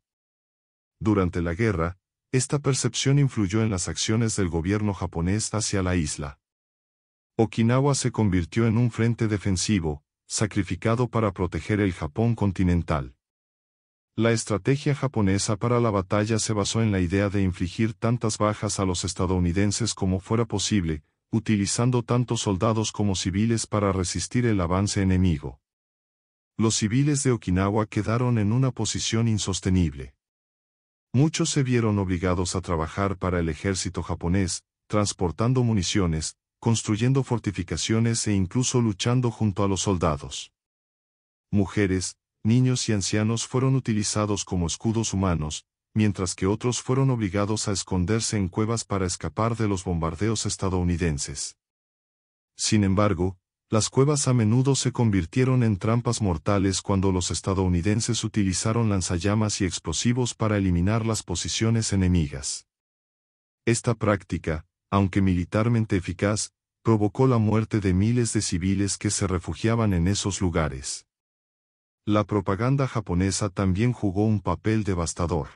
Durante la guerra, esta percepción influyó en las acciones del gobierno japonés hacia la isla. Okinawa se convirtió en un frente defensivo, sacrificado para proteger el Japón continental. La estrategia japonesa para la batalla se basó en la idea de infligir tantas bajas a los estadounidenses como fuera posible, utilizando tanto soldados como civiles para resistir el avance enemigo. Los civiles de Okinawa quedaron en una posición insostenible. Muchos se vieron obligados a trabajar para el ejército japonés, transportando municiones, construyendo fortificaciones e incluso luchando junto a los soldados. Mujeres, niños y ancianos fueron utilizados como escudos humanos, mientras que otros fueron obligados a esconderse en cuevas para escapar de los bombardeos estadounidenses. Sin embargo, las cuevas a menudo se convirtieron en trampas mortales cuando los estadounidenses utilizaron lanzallamas y explosivos para eliminar las posiciones enemigas. Esta práctica, aunque militarmente eficaz, provocó la muerte de miles de civiles que se refugiaban en esos lugares. La propaganda japonesa también jugó un papel devastador.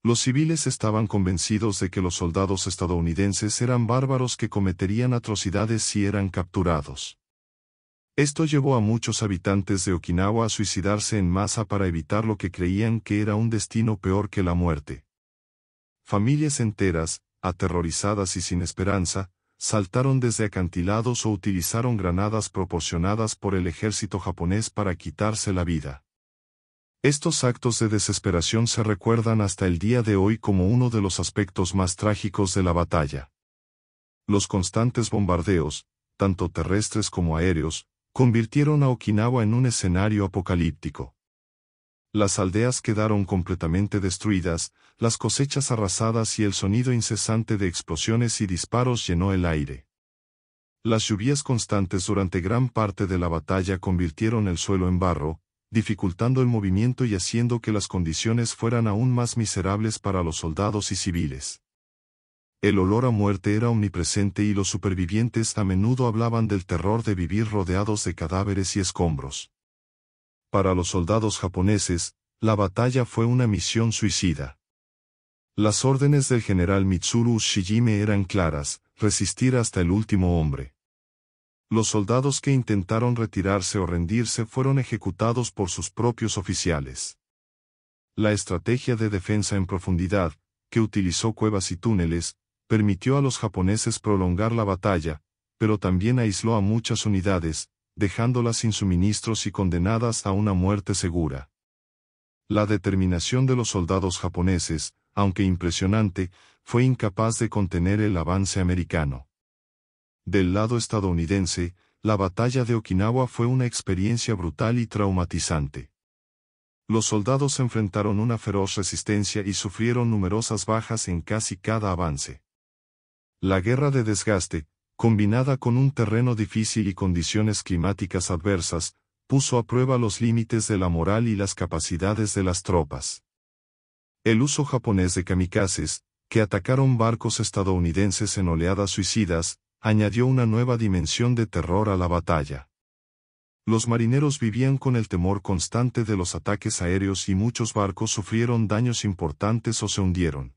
Los civiles estaban convencidos de que los soldados estadounidenses eran bárbaros que cometerían atrocidades si eran capturados. Esto llevó a muchos habitantes de Okinawa a suicidarse en masa para evitar lo que creían que era un destino peor que la muerte. Familias enteras, aterrorizadas y sin esperanza, saltaron desde acantilados o utilizaron granadas proporcionadas por el ejército japonés para quitarse la vida. Estos actos de desesperación se recuerdan hasta el día de hoy como uno de los aspectos más trágicos de la batalla. Los constantes bombardeos, tanto terrestres como aéreos, convirtieron a Okinawa en un escenario apocalíptico. Las aldeas quedaron completamente destruidas, las cosechas arrasadas y el sonido incesante de explosiones y disparos llenó el aire. Las lluvias constantes durante gran parte de la batalla convirtieron el suelo en barro, dificultando el movimiento y haciendo que las condiciones fueran aún más miserables para los soldados y civiles. El olor a muerte era omnipresente y los supervivientes a menudo hablaban del terror de vivir rodeados de cadáveres y escombros. Para los soldados japoneses, la batalla fue una misión suicida. Las órdenes del general Mitsuru Ushijime eran claras: resistir hasta el último hombre. Los soldados que intentaron retirarse o rendirse fueron ejecutados por sus propios oficiales. La estrategia de defensa en profundidad, que utilizó cuevas y túneles, permitió a los japoneses prolongar la batalla, pero también aisló a muchas unidades, dejándolas sin suministros y condenadas a una muerte segura. La determinación de los soldados japoneses, aunque impresionante, fue incapaz de contener el avance americano. Del lado estadounidense, la batalla de Okinawa fue una experiencia brutal y traumatizante. Los soldados enfrentaron una feroz resistencia y sufrieron numerosas bajas en casi cada avance. La guerra de desgaste, combinada con un terreno difícil y condiciones climáticas adversas, puso a prueba los límites de la moral y las capacidades de las tropas. El uso japonés de kamikazes, que atacaron barcos estadounidenses en oleadas suicidas, añadió una nueva dimensión de terror a la batalla. Los marineros vivían con el temor constante de los ataques aéreos y muchos barcos sufrieron daños importantes o se hundieron.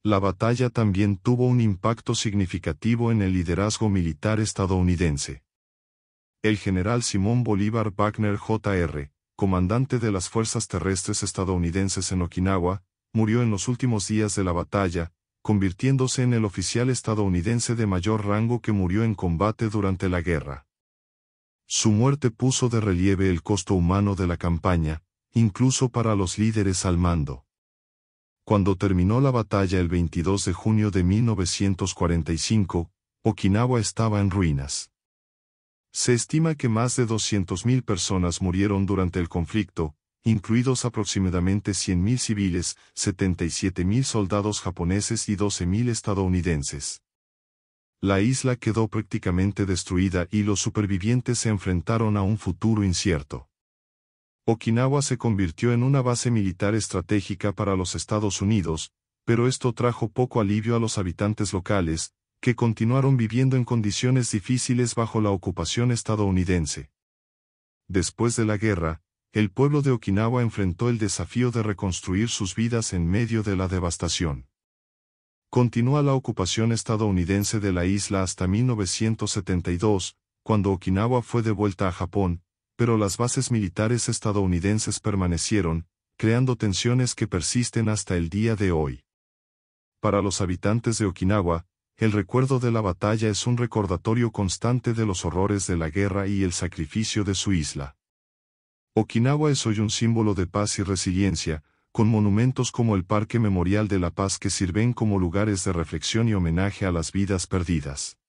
La batalla también tuvo un impacto significativo en el liderazgo militar estadounidense. El general Simón Bolívar Wagner Jr., comandante de las fuerzas terrestres estadounidenses en Okinawa, murió en los últimos días de la batalla, convirtiéndose en el oficial estadounidense de mayor rango que murió en combate durante la guerra. Su muerte puso de relieve el costo humano de la campaña, incluso para los líderes al mando. Cuando terminó la batalla el 22 de junio de 1945, Okinawa estaba en ruinas. Se estima que más de 200.000 personas murieron durante el conflicto, incluidos aproximadamente 100.000 civiles, 77.000 soldados japoneses y 12.000 estadounidenses. La isla quedó prácticamente destruida y los supervivientes se enfrentaron a un futuro incierto. Okinawa se convirtió en una base militar estratégica para los Estados Unidos, pero esto trajo poco alivio a los habitantes locales, que continuaron viviendo en condiciones difíciles bajo la ocupación estadounidense. Después de la guerra, el pueblo de Okinawa enfrentó el desafío de reconstruir sus vidas en medio de la devastación. Continúa la ocupación estadounidense de la isla hasta 1972, cuando Okinawa fue devuelta a Japón, pero las bases militares estadounidenses permanecieron, creando tensiones que persisten hasta el día de hoy. Para los habitantes de Okinawa, el recuerdo de la batalla es un recordatorio constante de los horrores de la guerra y el sacrificio de su isla. Okinawa es hoy un símbolo de paz y resiliencia, con monumentos como el Parque Memorial de la Paz que sirven como lugares de reflexión y homenaje a las vidas perdidas.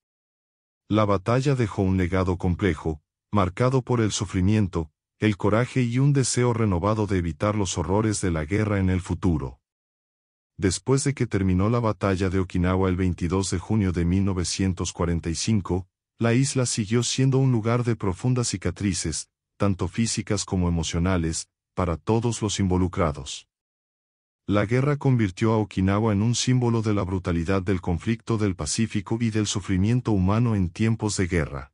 La batalla dejó un legado complejo, marcado por el sufrimiento, el coraje y un deseo renovado de evitar los horrores de la guerra en el futuro. Después de que terminó la batalla de Okinawa el 22 de junio de 1945, la isla siguió siendo un lugar de profundas cicatrices, tanto físicas como emocionales, para todos los involucrados. La guerra convirtió a Okinawa en un símbolo de la brutalidad del conflicto del Pacífico y del sufrimiento humano en tiempos de guerra.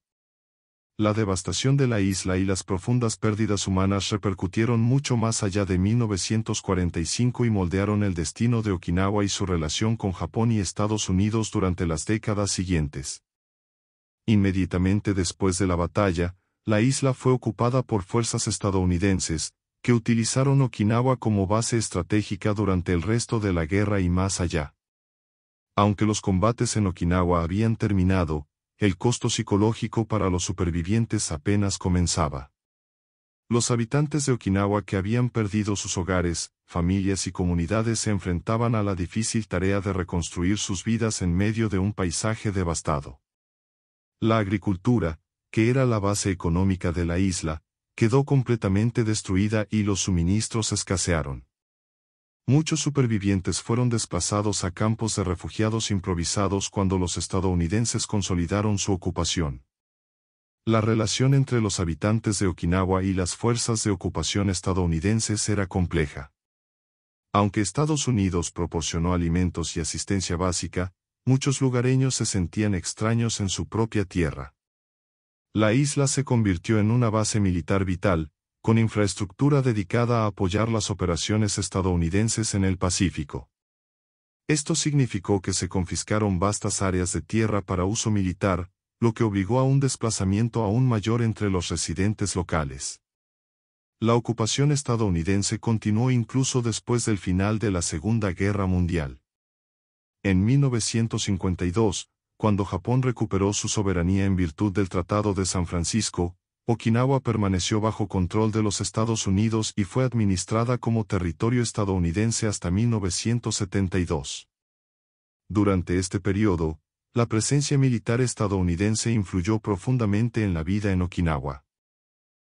La devastación de la isla y las profundas pérdidas humanas repercutieron mucho más allá de 1945 y moldearon el destino de Okinawa y su relación con Japón y Estados Unidos durante las décadas siguientes. Inmediatamente después de la batalla, la isla fue ocupada por fuerzas estadounidenses, que utilizaron Okinawa como base estratégica durante el resto de la guerra y más allá. Aunque los combates en Okinawa habían terminado, el costo psicológico para los supervivientes apenas comenzaba. Los habitantes de Okinawa que habían perdido sus hogares, familias y comunidades se enfrentaban a la difícil tarea de reconstruir sus vidas en medio de un paisaje devastado. La agricultura, que era la base económica de la isla, quedó completamente destruida y los suministros escasearon. Muchos supervivientes fueron desplazados a campos de refugiados improvisados cuando los estadounidenses consolidaron su ocupación. La relación entre los habitantes de Okinawa y las fuerzas de ocupación estadounidenses era compleja. Aunque Estados Unidos proporcionó alimentos y asistencia básica, muchos lugareños se sentían extraños en su propia tierra. La isla se convirtió en una base militar vital, con infraestructura dedicada a apoyar las operaciones estadounidenses en el Pacífico. Esto significó que se confiscaron vastas áreas de tierra para uso militar, lo que obligó a un desplazamiento aún mayor entre los residentes locales. La ocupación estadounidense continuó incluso después del final de la Segunda Guerra Mundial. En 1952, cuando Japón recuperó su soberanía en virtud del Tratado de San Francisco, Okinawa permaneció bajo control de los Estados Unidos y fue administrada como territorio estadounidense hasta 1972. Durante este periodo, la presencia militar estadounidense influyó profundamente en la vida en Okinawa.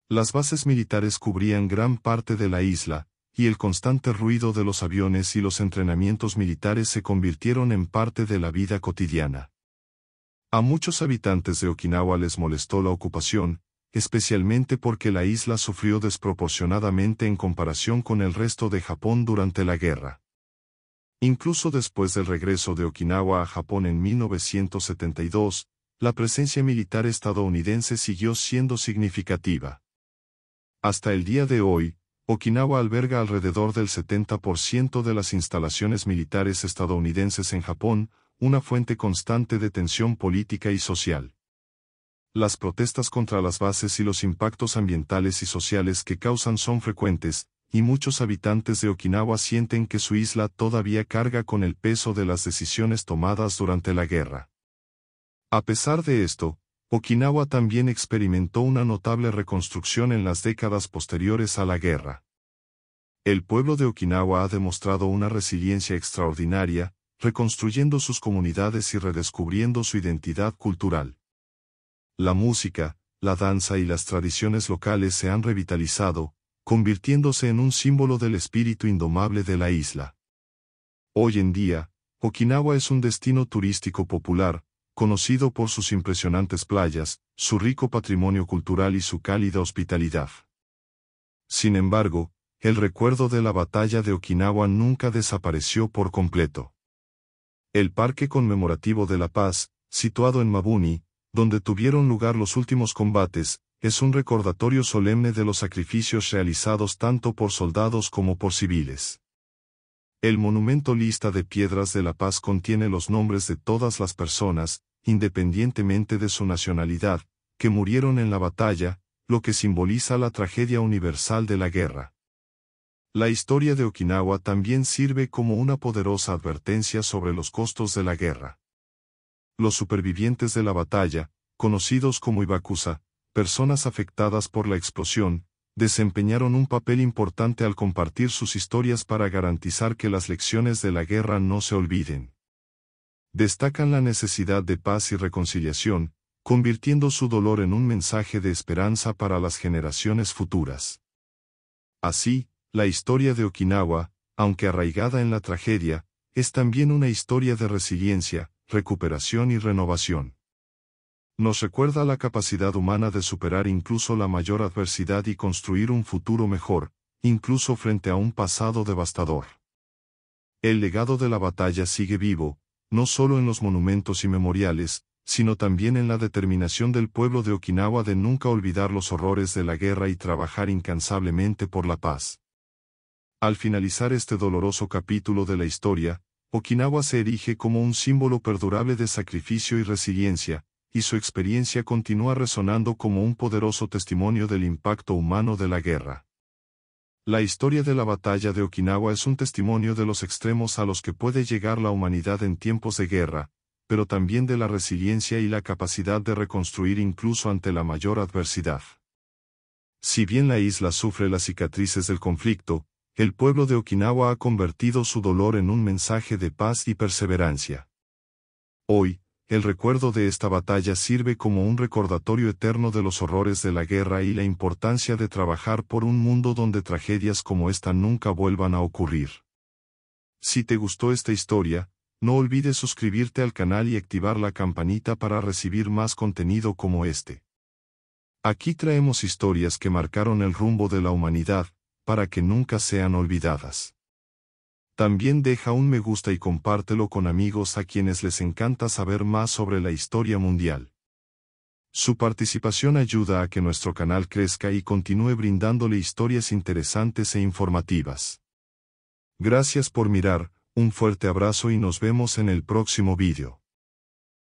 Las bases militares cubrían gran parte de la isla, y el constante ruido de los aviones y los entrenamientos militares se convirtieron en parte de la vida cotidiana. A muchos habitantes de Okinawa les molestó la ocupación, especialmente porque la isla sufrió desproporcionadamente en comparación con el resto de Japón durante la guerra. Incluso después del regreso de Okinawa a Japón en 1972, la presencia militar estadounidense siguió siendo significativa. Hasta el día de hoy, Okinawa alberga alrededor del 70% de las instalaciones militares estadounidenses en Japón, una fuente constante de tensión política y social. Las protestas contra las bases y los impactos ambientales y sociales que causan son frecuentes, y muchos habitantes de Okinawa sienten que su isla todavía carga con el peso de las decisiones tomadas durante la guerra. A pesar de esto, Okinawa también experimentó una notable reconstrucción en las décadas posteriores a la guerra. El pueblo de Okinawa ha demostrado una resiliencia extraordinaria, reconstruyendo sus comunidades y redescubriendo su identidad cultural. La música, la danza y las tradiciones locales se han revitalizado, convirtiéndose en un símbolo del espíritu indomable de la isla. Hoy en día, Okinawa es un destino turístico popular, conocido por sus impresionantes playas, su rico patrimonio cultural y su cálida hospitalidad. Sin embargo, el recuerdo de la batalla de Okinawa nunca desapareció por completo. El Parque Conmemorativo de la Paz, situado en Mabuni, donde tuvieron lugar los últimos combates, es un recordatorio solemne de los sacrificios realizados tanto por soldados como por civiles. El monumento lista de piedras de la paz contiene los nombres de todas las personas, independientemente de su nacionalidad, que murieron en la batalla, lo que simboliza la tragedia universal de la guerra. La historia de Okinawa también sirve como una poderosa advertencia sobre los costos de la guerra. Los supervivientes de la batalla, conocidos como Ibakusa, personas afectadas por la explosión, desempeñaron un papel importante al compartir sus historias para garantizar que las lecciones de la guerra no se olviden. Destacan la necesidad de paz y reconciliación, convirtiendo su dolor en un mensaje de esperanza para las generaciones futuras. Así, la historia de Okinawa, aunque arraigada en la tragedia, es también una historia de resiliencia, recuperación y renovación. Nos recuerda la capacidad humana de superar incluso la mayor adversidad y construir un futuro mejor, incluso frente a un pasado devastador. El legado de la batalla sigue vivo, no solo en los monumentos y memoriales, sino también en la determinación del pueblo de Okinawa de nunca olvidar los horrores de la guerra y trabajar incansablemente por la paz. Al finalizar este doloroso capítulo de la historia, Okinawa se erige como un símbolo perdurable de sacrificio y resiliencia, y su experiencia continúa resonando como un poderoso testimonio del impacto humano de la guerra. La historia de la batalla de Okinawa es un testimonio de los extremos a los que puede llegar la humanidad en tiempos de guerra, pero también de la resiliencia y la capacidad de reconstruir incluso ante la mayor adversidad. Si bien la isla sufre las cicatrices del conflicto, el pueblo de Okinawa ha convertido su dolor en un mensaje de paz y perseverancia. Hoy, el recuerdo de esta batalla sirve como un recordatorio eterno de los horrores de la guerra y la importancia de trabajar por un mundo donde tragedias como esta nunca vuelvan a ocurrir. Si te gustó esta historia, no olvides suscribirte al canal y activar la campanita para recibir más contenido como este. Aquí traemos historias que marcaron el rumbo de la humanidad, para que nunca sean olvidadas. También deja un me gusta y compártelo con amigos a quienes les encanta saber más sobre la historia mundial. Su participación ayuda a que nuestro canal crezca y continúe brindándole historias interesantes e informativas. Gracias por mirar, un fuerte abrazo y nos vemos en el próximo vídeo.